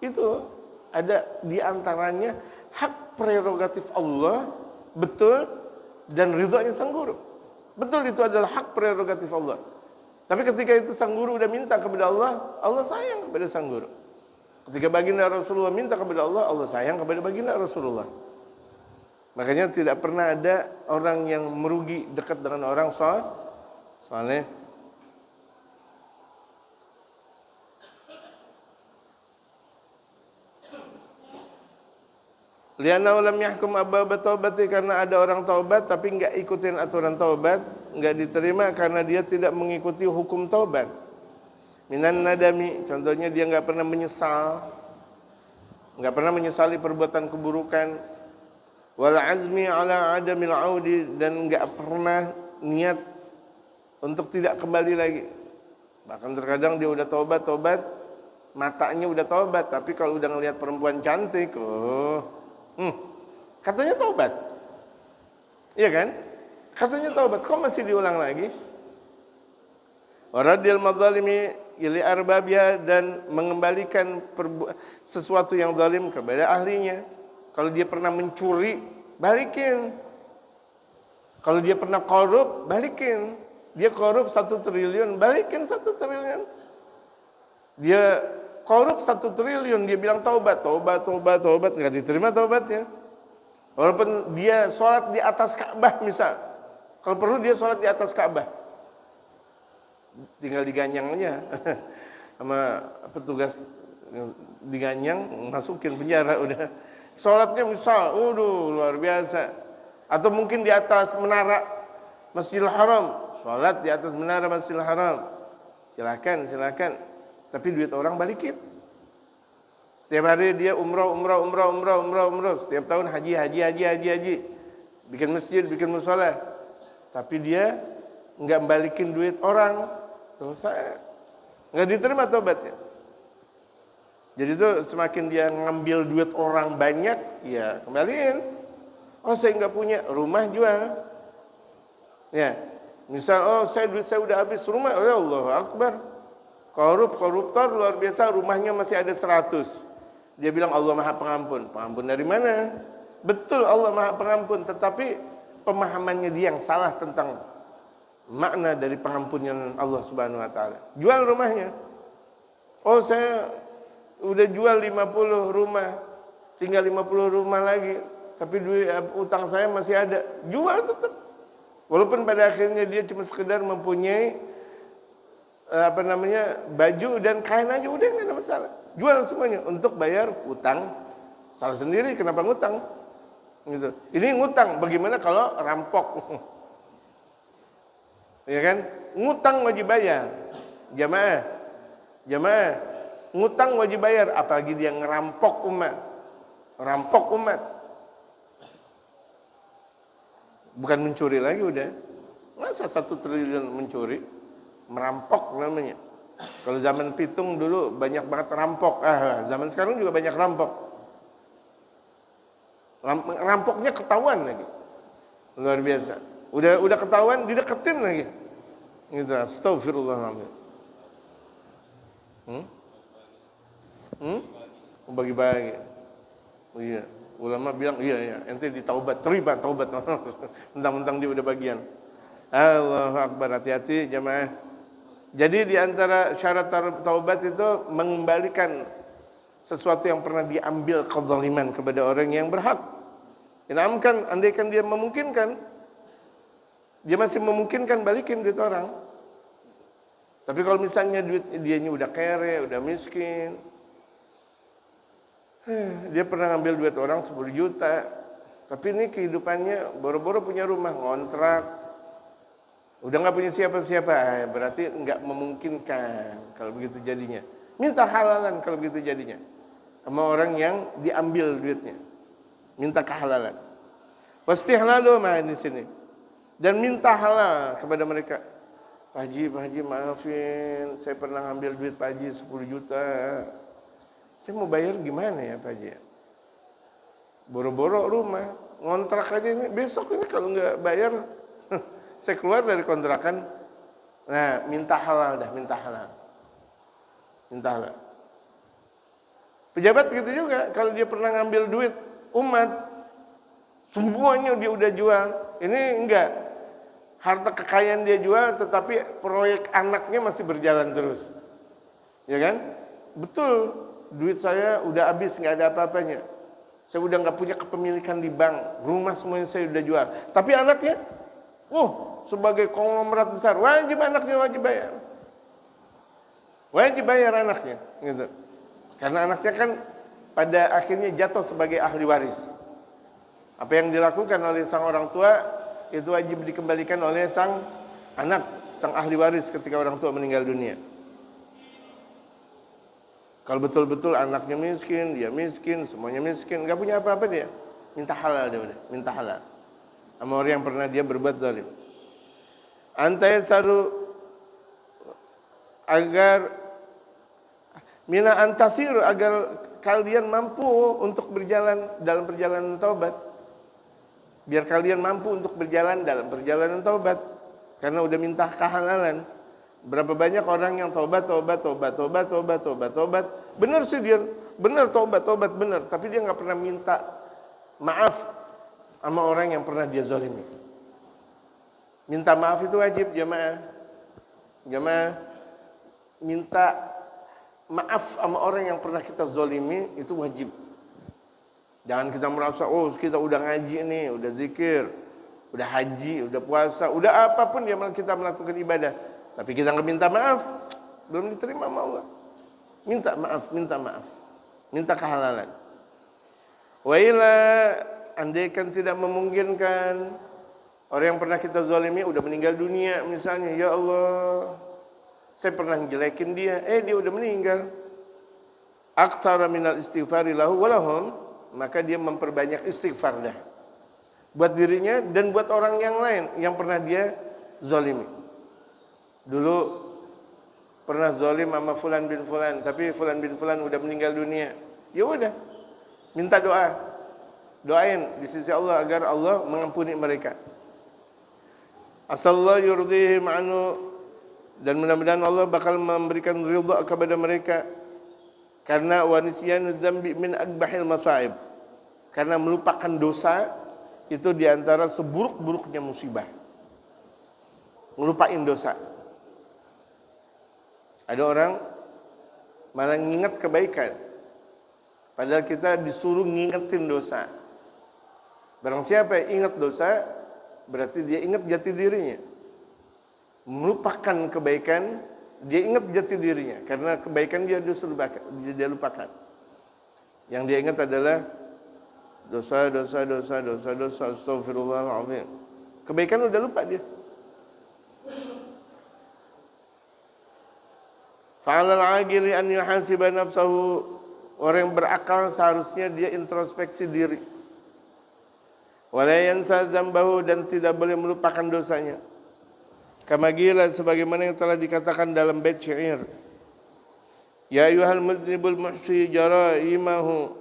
itu ada di antaranya hak prerogatif Allah, betul, dan ridhonya sang guru. Betul, itu adalah hak prerogatif Allah. Tapi ketika itu sang guru udah minta kepada Allah, Allah sayang kepada sang guru. Ketika baginda Rasulullah minta kepada Allah, Allah sayang kepada baginda Rasulullah. Makanya tidak pernah ada orang yang merugi dekat dengan orang saleh. Lianna lam yahkum ababa taubati, karena ada orang taubat tapi enggak ikutin aturan taubat, enggak diterima karena dia tidak mengikuti hukum taubat. Minan nadami, contohnya dia enggak pernah menyesal, enggak pernah menyesali perbuatan keburukan. Wal azmi ala adamil audi, dan enggak pernah niat untuk tidak kembali lagi. Bahkan terkadang dia udah taubat, matanya udah taubat, tapi kalau udah ngelihat perempuan cantik, katanya taubat. Iya kan? Katanya taubat, kok masih diulang lagi? Waradil madzalimi ili arbabia, dan mengembalikan sesuatu yang zalim kepada ahlinya. Kalau dia pernah mencuri, balikin. Kalau dia pernah korup, balikin. Dia korup 1 triliun, balikin 1 triliun. Dia korup 1 triliun, dia bilang taubat, enggak diterima taubatnya. Walaupun dia sholat di atas Ka'bah misal, kalau perlu dia sholat di atas Ka'bah, tinggal diganyang aja sama petugas, diganyang, masukin penjara udah. Sholatnya misal, luar biasa. Atau mungkin di atas menara Masjidil Haram, sholat di atas menara Masjidil Haram, silakan. Tapi duit orang balikin. Setiap hari dia umrah. Setiap tahun haji. Bikin masjid, bikin mushola. Tapi dia enggak balikin duit orang, dosa. Enggak diterima taubatnya. Jadi itu semakin dia ngambil duit orang banyak, ya kembaliin. Oh, saya enggak punya, rumah jual. Ya. Misal, duit saya udah habis, rumah, ya Allah Akbar. Koruptor luar biasa, rumahnya masih ada 100. Dia bilang Allah Maha Pengampun. Pengampun dari mana? Betul, Allah Maha Pengampun, tetapi pemahamannya dia yang salah tentang makna dari pengampunan Allah Subhanahu wa taala. Jual rumahnya. Oh, saya udah jual 50 rumah, tinggal 50 rumah lagi, tapi duit utang saya masih ada. Jual tetap. Walaupun pada akhirnya dia cuma sekedar mempunyai baju dan kain aja, udah nggak ada masalah. Jual semuanya untuk bayar utang. Salah sendiri kenapa ngutang? Gitu. Ini ngutang, bagaimana kalau rampok? Ya kan? Ngutang wajib bayar. Jamaah. Ngutang wajib bayar, apalagi dia ngerampok umat. Rampok umat. Bukan mencuri lagi udah. Masa 1 triliun mencuri? Merampok namanya. Kalau zaman Pitung dulu banyak banget rampok. Zaman sekarang juga banyak rampok. Rampoknya ketahuan lagi. Luar biasa. Udah ketahuan, dideketin lagi. Gitu. Astagfirullahaladzim. Bagi-bagi. Oh iya. Ulama bilang, iya, ente ditaubat, terima taubat. Mentang-mentang dia udah bagian. Allahu Akbar, hati-hati jamaah. Jadi di antara syarat taubat itu mengembalikan sesuatu yang pernah diambil kezaliman kepada orang yang berhak. Inamkan, andaikan dia memungkinkan, dia masih memungkinkan balikin duit orang. Tapi kalau misalnya duit dianya udah kere, udah miskin, dia pernah ngambil duit orang 10 juta, tapi ini kehidupannya boro-boro punya rumah, ngontrak, udah nggak punya siapa-siapa, berarti nggak memungkinkan kalau begitu jadinya. Minta halalan kalau begitu jadinya sama orang yang diambil duitnya. Minta kehalalan. Wastihlalu mah di sini. Dan minta halal kepada mereka. Pak Haji maafin, saya pernah ngambil duit Pak Haji 10 juta. Saya mau bayar gimana ya Pak Haji? Boro-boro rumah, ngontrak aja ini. Besok ini kalau nggak bayar, saya keluar dari kontrakan. Nah, minta halal dah, minta halal. Minta halal. Pejabat gitu juga, kalau dia pernah ngambil duit umat, semuanya dia udah jual. Ini enggak. Harta kekayaan dia jual, tetapi proyek anaknya masih berjalan terus. Ya kan? Betul. Duit saya udah habis, nggak ada apa-apanya. Saya udah nggak punya kepemilikan di bank. Rumah semuanya saya udah jual. Tapi anaknya, sebagai konglomerat besar, anaknya wajib bayar. Wajib bayar anaknya. Gitu. Karena anaknya kan pada akhirnya jatuh sebagai ahli waris. Apa yang dilakukan oleh sang orang tua itu wajib dikembalikan oleh sang anak, sang ahli waris ketika orang tua meninggal dunia. Kalau betul-betul anaknya miskin, dia miskin, semuanya miskin, nggak punya apa-apa dia, minta halal dia udah, minta halal. Sama orang yang pernah dia berbuat zalim. Antai saru agar mina antasir, agar kalian mampu untuk berjalan dalam perjalanan taubat. Biar kalian mampu untuk berjalan dalam perjalanan taubat. Karena udah minta kehalalan. Berapa banyak orang yang taubat. Benar sih dia, benar taubat benar. Tapi dia nggak pernah minta maaf sama orang yang pernah dia zalimi. Minta maaf itu wajib jamaah. Minta maaf sama orang yang pernah kita zalimi itu wajib. Jangan kita merasa, kita udah ngaji nih, udah zikir, udah haji, udah puasa, udah apapun yang kita melakukan ibadah. Tapi kita nggak minta maaf, belum diterima sama Allah. Minta maaf. Minta kehalalan. Wa ila, andaikan tidak memungkinkan, orang yang pernah kita zalimi udah meninggal dunia misalnya, ya Allah, saya pernah ngejelekin dia, dia udah meninggal. Aktsara minal istighfari lahu walahum, maka dia memperbanyak istighfar dah buat dirinya dan buat orang yang lain yang pernah dia zalimi. Dulu pernah zalim sama fulan bin fulan, tapi fulan bin fulan udah meninggal dunia. Ya udah, minta doa. Doain di sisi Allah agar Allah mengampuni mereka. Asallahu yurdihim anhu, dan mudah-mudahan Allah bakal memberikan ridha kepada mereka. Karena wanisyan dzambi min akbahil masaib. Karena melupakan dosa itu diantara seburuk-buruknya musibah. Ngelupain dosa. Ada orang malah ingat kebaikan. Padahal kita disuruh ngingetin dosa. Barang siapa yang ingat dosa, berarti dia ingat jati dirinya. Melupakan kebaikan, dia ingat jati dirinya. Karena kebaikan dia lupakan. Yang dia ingat adalah dosa, astagfirullahaladzim. Kebaikan udah lupa dia. Fa'alal agili an yuhasiba nafsahu. Orang yang berakal seharusnya dia introspeksi diri. Wala yansa dzambahu, dan tidak boleh melupakan dosanya. Kama qila, sebagaimana yang telah dikatakan dalam bait syair. Ya ayyuhal muznibul muhsi jaraimahu,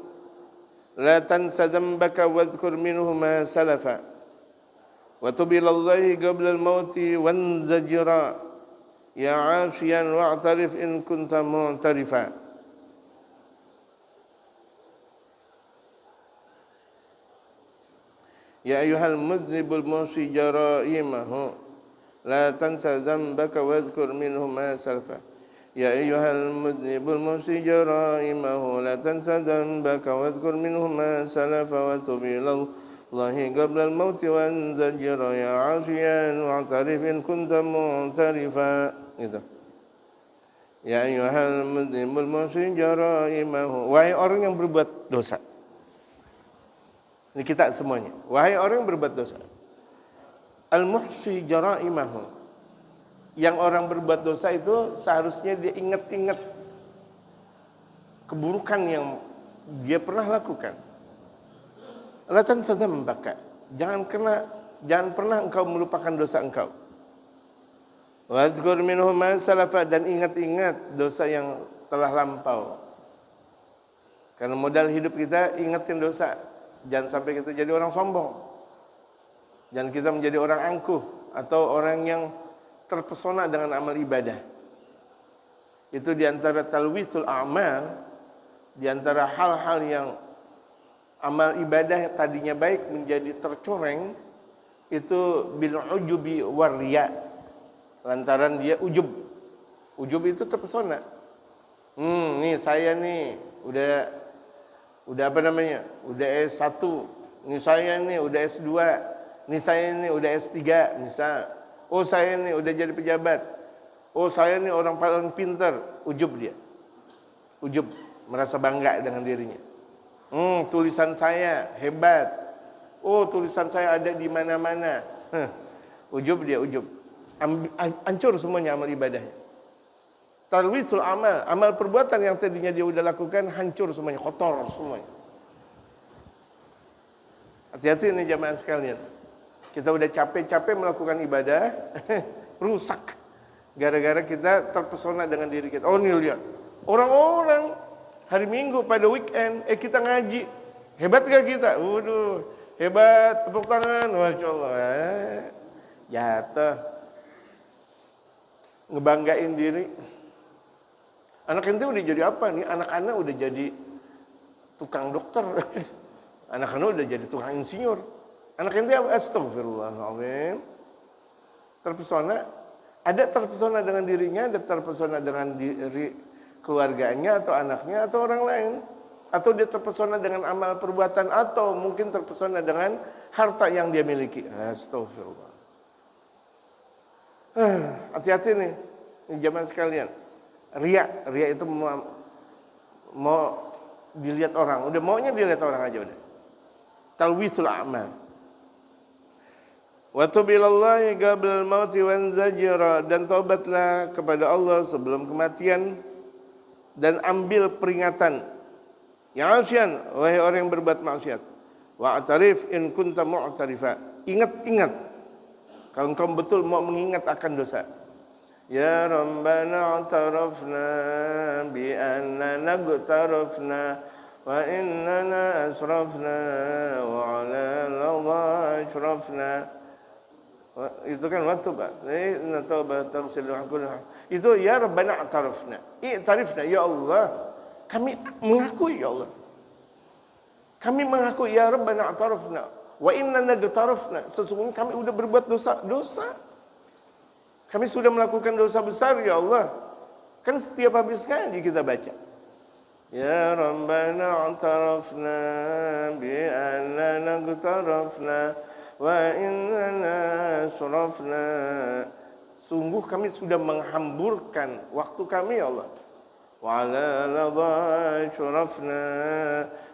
la tansa dzambaka wadhkur minhu ma salafa. Wa tub ilallahi qabla al-mauti wanzajira. Ya 'ashiyan wa'tarif in kunta mu'tarifa. Ya ayyuhal muznibul muhsi jaraimahu, la tansa dzambaka wadhkur minhu ma salafa. Ya ayyuhal muznibul muhsi jaraimahu, la tansa dzambaka wadhkur minhu ma salafa. Wa tub ilallahi qabla al-mauti wanzajira. Ya 'ashiyan wa'tarif in kunta mu'tarifa. Gitu. Ya ayyuhal muznibul muhsi jaraimahu, wahai orang yang berbuat dosa. Ini kita semuanya. Wahai orang yang berbuat dosa. Al-muhsi jaraimahu. Yang orang berbuat dosa itu seharusnya dia ingat-ingat keburukan yang dia pernah lakukan. La tansa dzambaka. Jangan pernah engkau melupakan dosa engkau. Wadhkur minhu ma salafa, dan ingat-ingat dosa yang telah lampau. Karena modal hidup kita ingatin dosa. Jangan sampai kita jadi orang sombong. Jangan kita menjadi orang angkuh atau orang yang terpesona dengan amal ibadah. Itu diantara talwithul a'mal, diantara hal-hal yang amal ibadah tadinya baik menjadi tercoreng, itu bil ujubi warriya. Lantaran dia ujub. Ujub itu terpesona. Nih saya nih udah apa namanya? Udah S1. Nih saya nih udah S2. Nih saya nih udah S3 misal. Oh saya nih udah jadi pejabat. Oh saya nih orang paling pintar. Ujub dia. Ujub, merasa bangga dengan dirinya. Tulisan saya hebat. Oh tulisan saya ada di mana-mana. Ujub dia, ujub. Hancur semuanya amal ibadahnya. Talwithul amal, amal perbuatan yang tadinya dia udah lakukan hancur semuanya, kotor semuanya. Hati-hati nih jamaah sekalian. Kita udah capek-capek melakukan ibadah, rusak. Gara-gara kita terpesona dengan diri kita. Oh nih lihat, orang-orang hari Minggu pada weekend, kita ngaji. Hebat gak kita? Waduh, hebat, tepuk tangan. Masya Allah. Jatuh. Ngebanggain diri. Anak ente udah jadi apa nih? Anak-anak udah jadi tukang dokter. Anak-anak udah jadi tukang insinyur. Anak ente apa? Astagfirullahaladzim. Terpesona. Ada terpesona dengan dirinya, ada terpesona dengan diri keluarganya atau anaknya atau orang lain. Atau dia terpesona dengan amal perbuatan, atau mungkin terpesona dengan harta yang dia miliki. Astagfirullah. Hati-hati nih jamaah sekalian. Ria itu mau dilihat orang, udah maunya dilihat orang aja udah. Talwithul a'mal. Wa tub ilallahi qabla al-mauti wanzajira, dan taubatlah kepada Allah sebelum kematian dan ambil peringatan. Ya asyan, wahai orang yang berbuat maksiat. Wa atarif in kunta mu'tarifa. Ingat kalau engkau betul mau mengingat akan dosa. Ya Rabbana atarafna bi annana gutarafna wa innana asrafna wa ala Allah asrafna. Itu kan waktu Pak. Inna taubat tagsilu kullu. Itu ya Rabbana atarafna. I'tarifna ya Allah. Kami mengakui ya Allah. Kami mengakui ya Rabbana atarafna wa innana gutarafna. Sesungguhnya kami sudah berbuat dosa. Kami sudah melakukan dosa besar ya Allah. Kan setiap habis ngaji kita baca. Ya Rabbana i'tarafna bi'annana iqtarafna wa innana surafna. Sungguh kami sudah menghamburkan waktu kami ya Allah. Wa ala ladha syurafna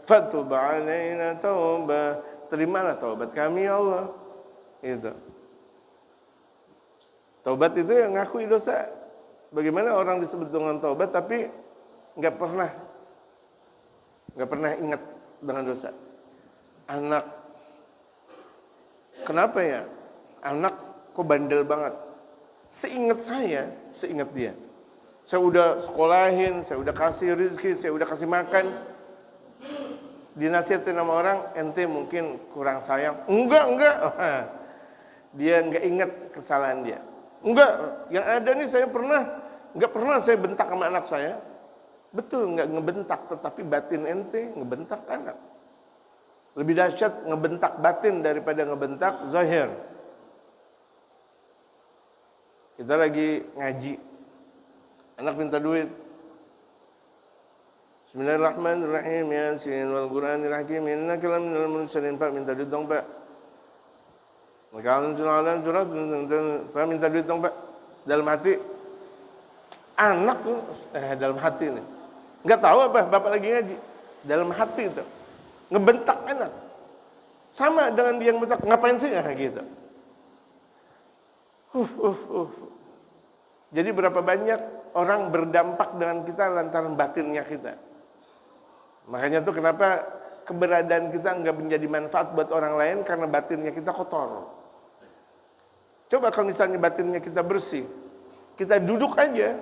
fatub alaina taubah. Terimalah taubat kami ya Allah. Itu. Taubat itu yang ngakui dosa. Bagaimana orang disebut dengan taubat tapi enggak pernah ingat dengan dosa. Anak, kenapa ya? Anak kok bandel banget. Seingat dia. Saya udah sekolahin, saya udah kasih rezeki, saya udah kasih makan. Dinasihatin sama orang, ente mungkin kurang sayang. Enggak. Dia enggak ingat kesalahan dia. Enggak, yang ada nih enggak pernah saya bentak sama anak saya. Betul, enggak ngebentak, tetapi batin ente ngebentak anak. Lebih dahsyat ngebentak batin daripada ngebentak zahir. Kita lagi ngaji, anak minta duit. Bismillahirrahmanirrahim, Yasin wal Qur'anil Hakim, innaka laminal mursalin. Pak, minta duit dong, Pak. Maka surat Pak, minta duit dong, Pak. Dalam hati, anak tuh, dalam hati nih. Enggak tahu apa, bapak lagi ngaji. Dalam hati itu. Ngebentak anak. Sama dengan dia yang bentak, ngapain sih? Gitu. Jadi berapa banyak orang berdampak dengan kita lantaran batinnya kita. Makanya tuh kenapa keberadaan kita enggak menjadi manfaat buat orang lain, karena batinnya kita kotor. Coba kalau misalnya batinnya kita bersih, kita duduk aja,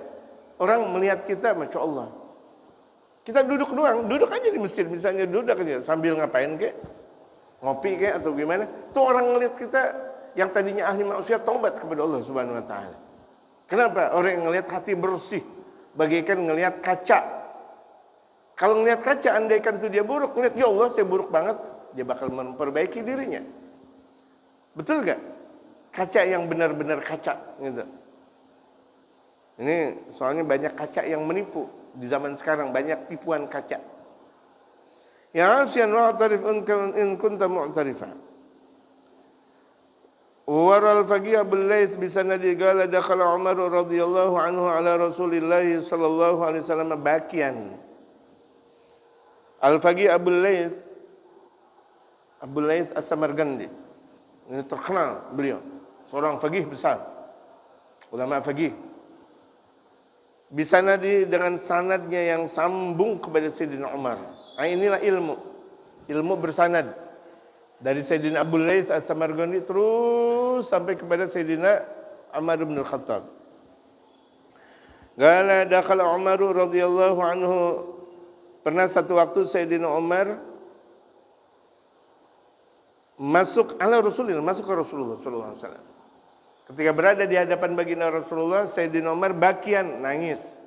orang melihat kita, Masya Allah. Kita duduk doang, duduk aja di masjid, misalnya duduk aja sambil ngapain kek, ngopi kek atau gimana. Tuh orang ngelihat kita yang tadinya ahli maksiat taubat kepada Allah Subhanahu wa taala. Kenapa? Orang yang ngelihat hati bersih bagaikan ngelihat kaca. Kalau ngelihat kaca, andaikan tuh dia buruk, ngelihat ya Allah saya buruk banget, dia bakal memperbaiki dirinya. Betul gak? Kaca yang benar-benar kaca gitu. Ini soalnya banyak kaca yang menipu. Di zaman sekarang banyak tipuan kaca. Ya asyan wa'tarif in kunta mu'tarifah. Waral faqih Abul Laits bisanadi qala dakhala Umar radhiyallahu anhu ala Rasulillah sallallahu alaihi wasallam bakian. Al-Faqih Abul Laits As-Samarqandi. Ini terkenal beliau, seorang faqih besar. Ulama faqih. Bisanadi dengan sanadnya yang sambung kepada Sayyidina Umar. Nah, inilah ilmu bersanad dari Sayyidina Abul Laits As-Samarqandi terus sampai kepada Sayyidina Umar bin Al-Khattab. Qala dakhala Umar radhiyallahu anhu, pernah satu waktu Sayyidina Umar masuk ke Rasulullah sallallahu alaihi wasallam. Ketika berada di hadapan baginda Rasulullah, Sayyidina Umar bakian, nangis.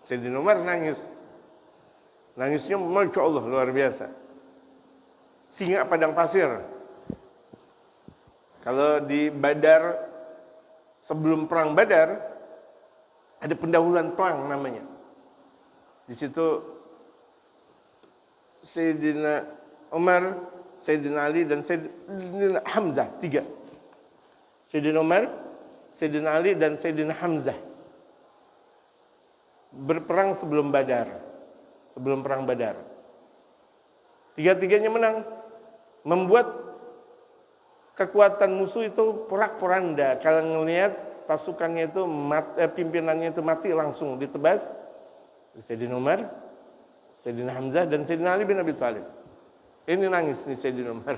Sayyidina Umar nangis. Nangisnya Masya Allah luar biasa. Singa padang pasir. Kalau di Badar, sebelum perang Badar, ada pendahuluan perang namanya. Di situ Sayyidina Umar, Sayyidina Ali dan Sayyidina Hamzah, 3. Sayyidina Umar, Sayyidina Ali dan Sayyidina Hamzah berperang sebelum Badar. Sebelum perang Badar. 3-tiganya menang. Membuat kekuatan musuh itu porak-poranda. Kalau ngelihat pasukannya itu pimpinannya itu mati langsung ditebas. Sayyidina Umar, Sayyidina Hamzah dan Sayyidina Ali bin Abi Thalib. Ini nangis nih Sayyidina Umar.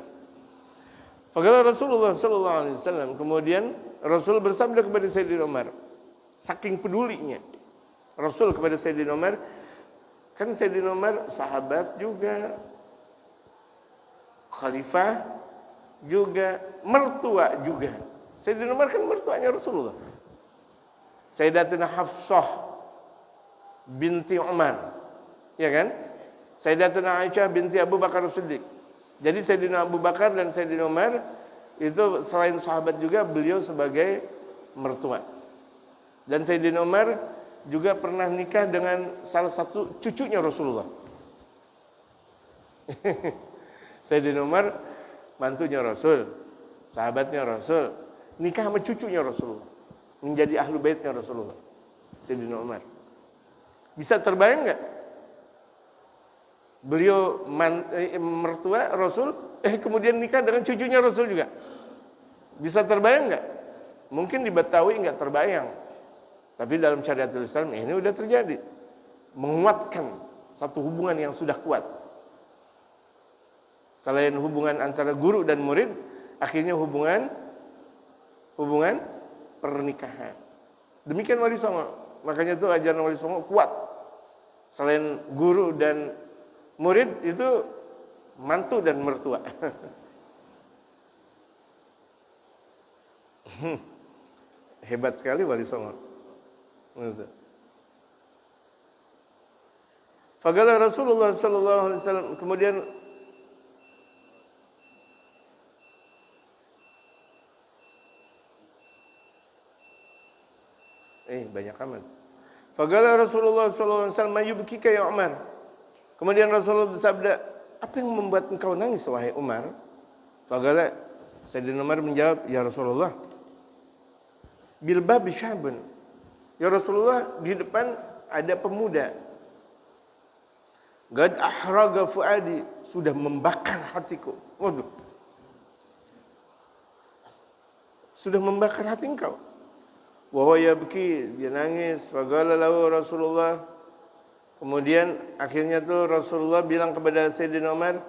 Faqala Rasulullah sallallahu alaihi wasallam, kemudian Rasul bersabda kepada Sayyidina Umar, saking pedulinya Rasul kepada Sayyidina Umar, kan Sayyidina Umar sahabat juga, khalifah juga, mertua juga. Sayyidina Umar kan mertuanya Rasulullah. Sayyidatina Hafsah binti Umar, ya kan? Sayyidatina Aisyah binti Abu Bakar As-Siddiq. Jadi Sayyidina Abu Bakar dan Sayyidina Umar itu selain sahabat juga beliau sebagai mertua. Dan Sayyidina Umar juga pernah nikah dengan salah satu cucunya Rasulullah. Sayyidina Umar mantunya Rasul, sahabatnya Rasul, nikah sama cucunya Rasulullah, menjadi ahlu baitnya Rasulullah. Sayyidina Umar. Bisa terbayang nggak? Beliau mertua Rasul, kemudian nikah dengan cucunya Rasul juga. Bisa terbayang nggak? Mungkin di Betawi nggak terbayang, tapi dalam syariatul Islam ini udah terjadi. Menguatkan satu hubungan yang sudah kuat. Selain hubungan antara guru dan murid, akhirnya hubungan pernikahan. Demikian Wali Songo. Makanya itu ajaran Wali Songo kuat. Selain guru dan murid itu mantu dan mertua. Hebat sekali Wali Songo. Faqala Rasulullah sallallahu alaihi wasallam, kemudian banyak amat. Faqala Rasulullah sallallahu alaihi wasallam, "Mayyubkika ya Umar?" Kemudian Rasulullah bersabda, "Apa yang membuat engkau nangis wahai Umar?" Faqala, Sayyidina Umar menjawab, "Ya Rasulullah, bil babi syabun." Ya Rasulullah, di depan ada pemuda. Qad ahraga fuadi, sudah membakar hatiku. Waduh. Sudah membakar hati engkau. Wa huwa yabki, dia nangis. Faqala lahu Rasulullah. Kemudian akhirnya tuh Rasulullah bilang kepada Sayyidina Umar,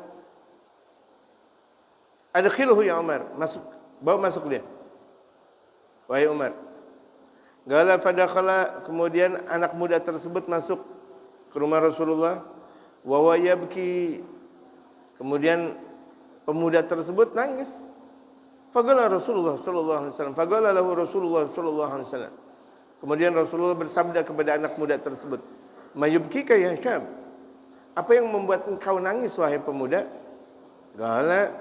"Adkhilhu ya Umar." Masuk, bawa masuk dia. Wahai Umar. Qala fadakhala, kemudian anak muda tersebut masuk ke rumah Rasulullah. Wa huwa yabki. Kemudian pemuda tersebut nangis. Faqala Rasulullah sallallahu alaihi wasallam, faqala lahu Rasulullah sallallahu alaihi wasallam. Kemudian Rasulullah bersabda kepada anak muda tersebut, "Mayubkika ya syab?" Apa yang membuat engkau nangis wahai pemuda? Qala,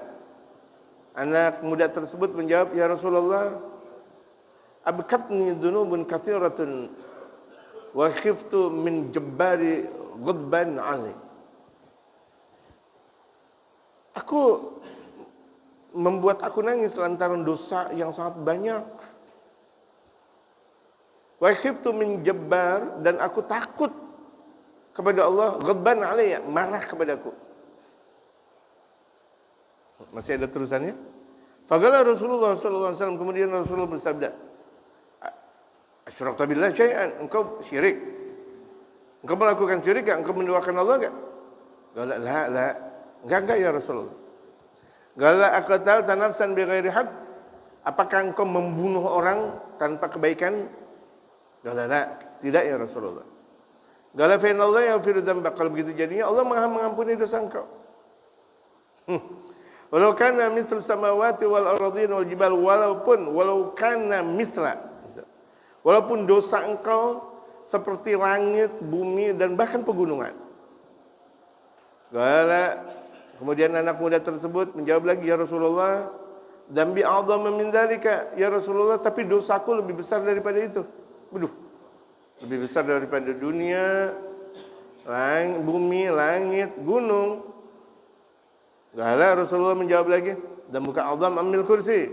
anak muda tersebut menjawab, "Ya Rasulullah, abkatni dzunubun katsiratun wa khiftu min jabbari ghadban 'alai." Membuat aku nangis lantaran dosa yang sangat banyak. Wa khiftu min jabbar, dan aku takut kepada Allah, ghadban 'alai, marah kepadaku. Masih ada terusannya? Faqala Rasulullah sallallahu alaihi wasallam, kemudian Rasulullah bersabda, "Asyrakta billahi syai'an?" Engkau syirik. Engkau melakukan syirik enggak? Engkau menduakan Allah enggak? Qala la. Enggak ya Rasulullah. Qala aqtalta nafsan bighairi haqq? Apakah engkau membunuh orang tanpa kebaikan? Qala la, tidak ya Rasulullah. Qala fa inna Allah yaghfiru dzamba, kalau begitu jadinya Allah Maha mengampuni dosa engkau. Walau kana mithlu samawati wal ardhin wal jibal, walau kana mithla, walaupun dosa engkau seperti langit, bumi, dan bahkan pegunungan. Qala, kemudian anak muda tersebut menjawab lagi, "Ya Rasulullah, dzambi a'dhamu min dzalika." Ya Rasulullah, tapi dosaku lebih besar daripada itu. Waduh. Lebih besar daripada dunia, bumi, langit, gunung. Qala, Rasulullah menjawab lagi, "Dzambuka a'dham amil kursi."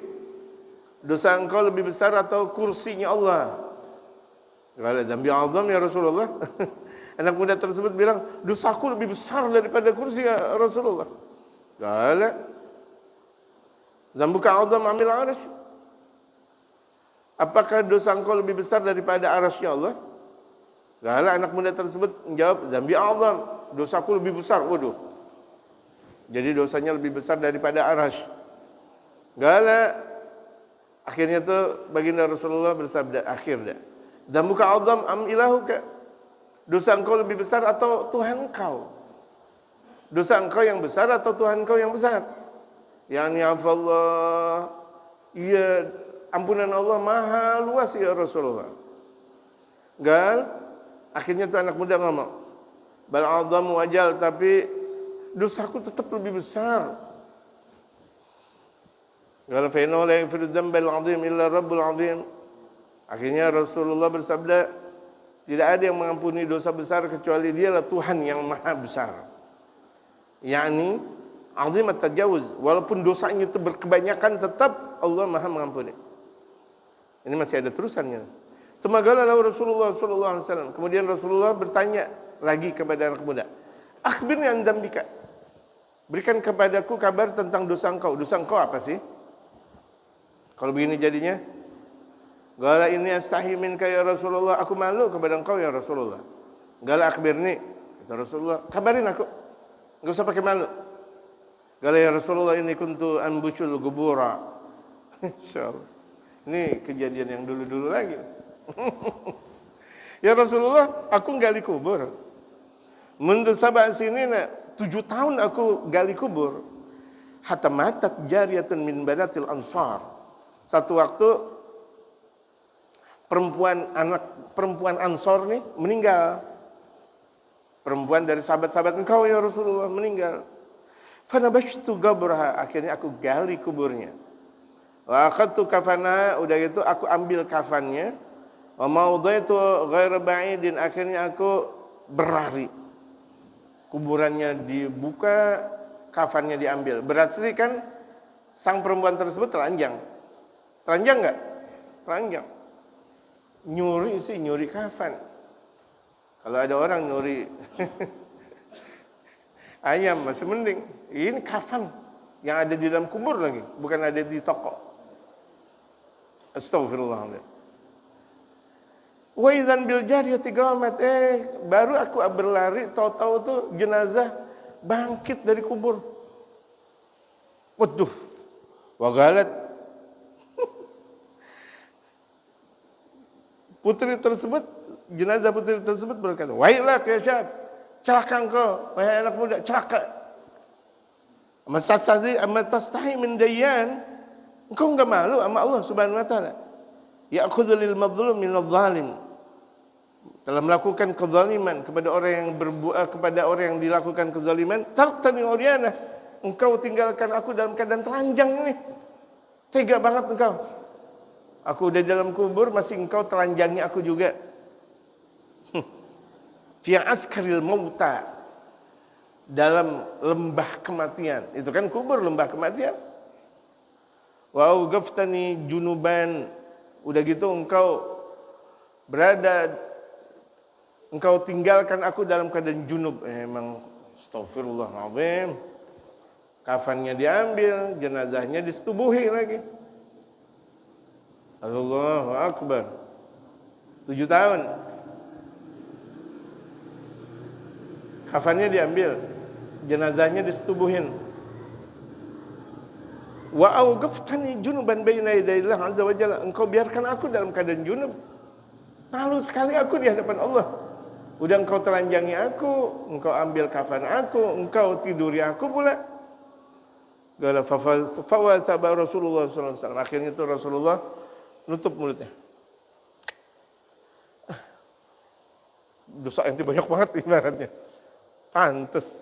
Dosa engkau lebih besar atau kursinya Allah? Qala, "Dzambi a'dham ya Rasulullah." Anak muda tersebut bilang, "Dosaku lebih besar daripada kursi ya Rasulullah." Qala, "Dzambuka a'dham amil arasy." Apakah dosa engkau lebih besar daripada arasy-Nya Allah? Qala, anak muda tersebut menjawab, "Dzambi a'dham." Dosaku lebih besar. Waduh. Jadi dosanya lebih besar daripada arasy. Qala, akhirnya tuh baginda Rasulullah bersabda, akhirnya, "Dzambuka a'dham am ilahuka?" Dosa engkau lebih besar atau Tuhan engkau? Dosa engkau yang besar atau Tuhan engkau yang besar? Yani afallah. Iya, ampunan Allah maha luas ya Rasulullah. Gal, akhirnya tuh anak muda ngomong, "Bal a'dhamu wajal," tapi dosaku tetap lebih besar. Qala fa innahu la yaghfiru dzambal 'azim illa rabbul 'azim. Akhirnya Rasulullah bersabda, Tidak ada yang mengampuni dosa besar kecuali Dialah Tuhan yang maha besar. Yani azimat tajawuz, walaupun dosanya itu berkebanyakan tetap Allah maha mengampuni. Ini masih ada terusannya. Semagalah Rasulullah sallallahu alaihi wasallam. Kemudian Rasulullah bertanya lagi kepada anak muda, "Akhbirni an dzambika." Berikan kepadaku kabar tentang dosa engkau. Dosa engkau apa sih? Kalau begini jadinya, "Qala inni astahi minka ya Rasulullah." Aku malu kepada engkau ya Rasulullah. "Qala akhbirni." Kata Rasulullah, "Kabarin aku. Enggak usah pakai malu." "Qala ya Rasulullah inni kuntu anbushul gubura." Insyaallah. Ini kejadian yang dulu-dulu lagi. Ya Rasulullah, aku gali kubur. Mundu sab'a sinina, 7 tahun aku gali kubur. Hatta matat jariyatun min banatil ansar. Satu waktu perempuan Ansor nih meninggal. Perempuan dari sahabat-sahabat engkau ya Rasulullah meninggal. Fanabashtu qabraha, akhirnya aku gali kuburnya. Wa akhadtu kafanaha, udah gitu aku ambil kafannya. Wa maudaitu ghairu ba'idin, akhirnya aku berlari. Kuburannya dibuka, kafannya diambil. Berarti kan sang perempuan tersebut telanjang. Telanjang enggak? Telanjang. Nyuri kafan. Kalau ada orang nyuri ayam masih mending. Ini kafan yang ada di dalam kubur lagi, bukan ada di toko. Astagfirullahaladzim. Wa idzan bil jariyati qamat, baru aku berlari, tahu-tahu tuh jenazah bangkit dari kubur. Waduh. Wa galat. Jenazah putri tersebut berkata, "Wailak ya syab, celaka engkau, wahai anak muda, celaka. Amatastahi min dayyan, engkau enggak malu sama Allah Subhanahu wa taala. Ya'khudhu lil madhlum min adh-dhalim." Telah melakukan kezaliman kepada orang yang kepada orang yang dilakukan kezaliman, tartani uryanah, engkau tinggalkan aku dalam keadaan telanjang ini. Tega banget engkau. Aku udah dalam kubur, masih engkau telanjangi aku juga. Fi askaril mauta, dalam lembah kematian. Itu kan kubur, lembah kematian. Wa augaftani junuban, udah gitu engkau tinggalkan aku dalam keadaan junub. Emang astagfirullahaladzim. Kafannya diambil, jenazahnya disetubuhi lagi. Allahu Akbar. 7 tahun. Kafannya diambil, jenazahnya disetubuhin. Wa augaftani junuban baina yadayillah azza wa jalla, engkau biarkan aku dalam keadaan junub. Malu sekali aku di hadapan Allah. Udah engkau telanjangi aku, engkau ambil kafan aku, engkau tiduri aku pula. Qala fawasaba Rasulullah sallallahu alaihi wasallam. Akhirnya itu Rasulullah nutup mulutnya. Dosa ente banyak banget ibaratnya. Pantes.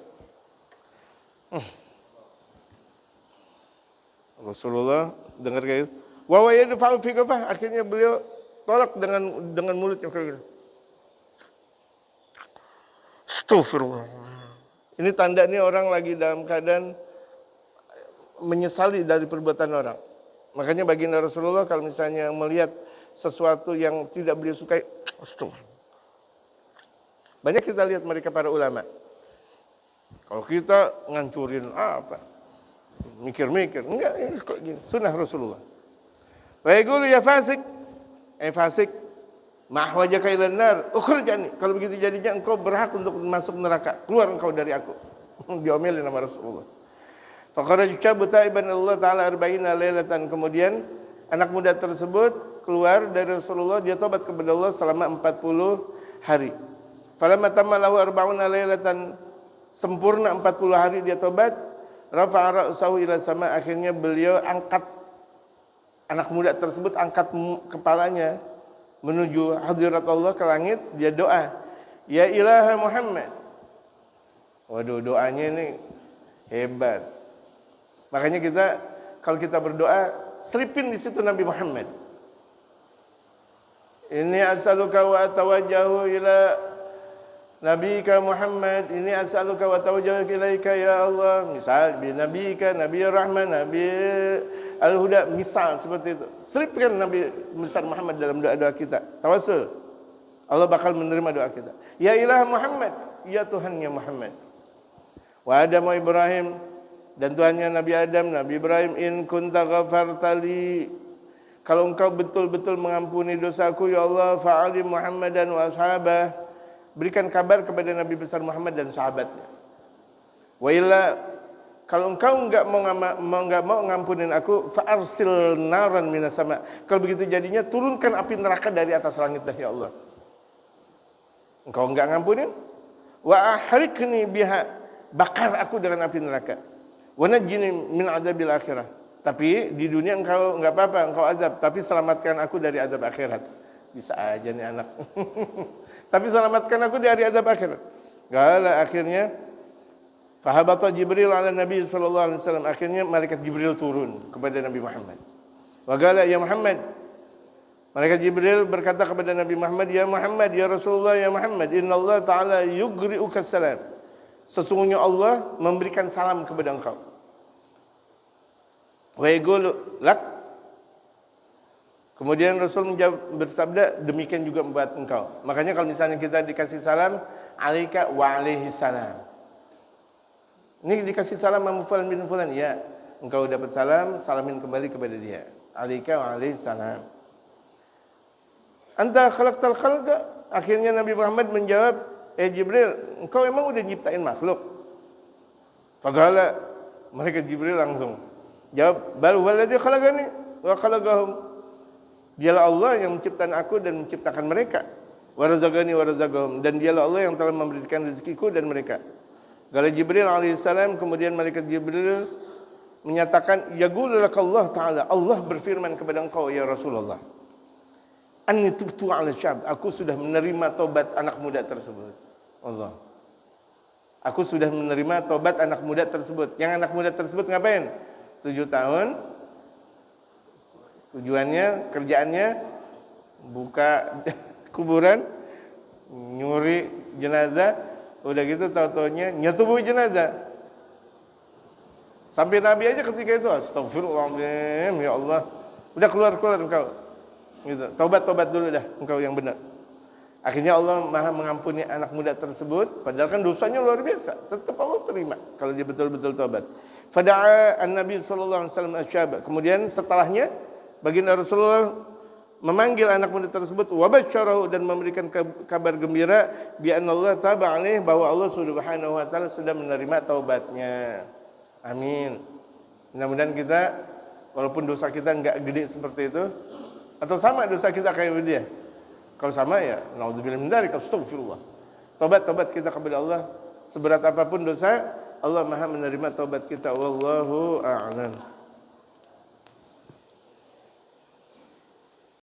Rasulullah dengar kayak gitu. Wa yadfa'u fi kafah, akhirnya beliau tolak dengan mulutnya kayak gitu. Astagfirullah. Ini tanda nih orang lagi dalam keadaan menyesali dari perbuatan orang. Makanya baginda Rasulullah kalau misalnya melihat sesuatu yang tidak beliau sukai, astagfirullah. Banyak kita lihat mereka para ulama. Kalau kita ngancurin apa? Mikir-mikir. Enggak, ini kok gini. Sunnah Rasulullah. Wa yaqulu ya fasik. Fasik. Mahwajaka ilan nar. Ukhrijani. Kalau begitu jadinya engkau berhak untuk masuk neraka. Keluar engkau dari aku. Diomelin sama Rasulullah. Faqaraju cabu ta'iban Allah Ta'ala arba'ina lailatan. Kemudian anak muda tersebut keluar dari Rasulullah. Dia tobat kepada Allah selama 40 hari. Falamma tamma lahu arba'una lailatan. Sempurna 40 hari dia tobat. Rafa'a ra'sahu ila sama, akhirnya beliau angkat, anak muda tersebut angkat kepalanya menuju hadirat Allah ke langit. Dia doa, ya ilaha Muhammad. Waduh, doanya ini hebat. Makanya kalau kita berdoa selipin di situ Nabi Muhammad. Inni as'aluka wa atawajjahu ila nabiyika Muhammad. Inni as'aluka wa atawajjahu ilaika ya Allah. Misal bi nabiyika, Nabiyur Rahman, Nabi Al-Huda, misal seperti itu. Selipkan Nabi besar Muhammad dalam doa-doa kita. Tawassul. Allah bakal menerima doa kita. Ya ilah Muhammad, ya Tuhannya Muhammad. Wa Adam wa Ibrahim, dan Tuhannya Nabi Adam, Nabi Ibrahim, in kunta ghafartali, kalau engkau betul-betul mengampuni dosaku ya Allah, fa'alim Muhammadan wa ashabah, berikan kabar kepada Nabi besar Muhammad dan sahabatnya. Wa illa, kalau engkau enggak mau ngampunin aku, fa'arsil naran minas sama, kalau begitu jadinya turunkan api neraka dari atas langit dah ya Allah. Engkau enggak ngampunin, wa ahrikni biha, bakar aku dengan api neraka. Wa najjini min adzabil akhirah, tapi di dunia engkau enggak apa-apa, engkau azab, tapi selamatkan aku dari azab akhirat. Bisa aja nih anak. Tapi selamatkan aku dari azab akhirat. Gala akhirnya fahabata Jibril ala Nabi sallallahu alaihi wasallam, akhirnya malaikat Jibril turun kepada Nabi Muhammad. Wa gala ya Muhammad, malaikat Jibril berkata kepada Nabi Muhammad, ya Muhammad, ya Rasulullah, ya Muhammad, innallaha ta'ala yugri'uka salam, sesungguhnya Allah memberikan salam kepada engkau. Wa yaqulu lak, kemudian Rasul bersabda, demikian juga buat engkau. Makanya kalau misalnya kita dikasih salam, alaika wa alaihi salam. Ini dikasih salam sama fulan bin fulan, ya, engkau dapat salam, salamin kembali kepada dia. Alaika wa alaihi salam. Anta khalaqtal khalqa, akhirnya Nabi Muhammad menjawab, Jibril, engkau emang udah nyiptain makhluk? Faqala, malaikat Jibril langsung jawab, bal huwallazi khalaqani wa khalaqahum, dialah Allah yang menciptakan aku dan menciptakan mereka. Wa razaqani wa razaqahum, dan dialah Allah yang telah memberikan rezekiku dan mereka. Qala Jibril alaihissalam, kemudian malaikat Jibril menyatakan, yaqulu lakallahu ta'ala, Allah berfirman kepada engkau ya Rasulullah, anni tubtu 'ala syab, aku sudah menerima tobat anak muda tersebut. Allah, aku sudah menerima tobat anak muda tersebut. Yang anak muda tersebut ngapain? 7 tahun. Tujuannya, kerjaannya buka kuburan, nyuri jenazah, udah gitu tahu-taunya nyetubuh jenazah. Sampai Nabi aja ketika itu, astagfirullahaladzim, ya Allah, udah keluar engkau. Gitu. Tobat dulu dah engkau yang benar. Akhirnya Allah Maha mengampuni anak muda tersebut, padahal kan dosanya luar biasa. Tetap Allah terima kalau dia betul-betul tobat. Fada'a an-Nabi sallallahu alaihi wasallam asyab. Kemudian setelahnya baginda Rasulullah memanggil anak muda tersebut, wa basyarahu, dan memberikan kabar gembira bi anallahu taba alaihi, bahwa Allah Subhanahu wa taala sudah menerima taubatnya. Amin. Mudah-mudahan kita, walaupun dosa kita enggak gede seperti itu, atau sama dosa kita kayak dia. Kalau sama ya, naudzubillah min dzalik, astagfirullah. Tobat kita kepada Allah, seberat apapun dosa, Allah Maha menerima taubat kita. Wallahu a'lam.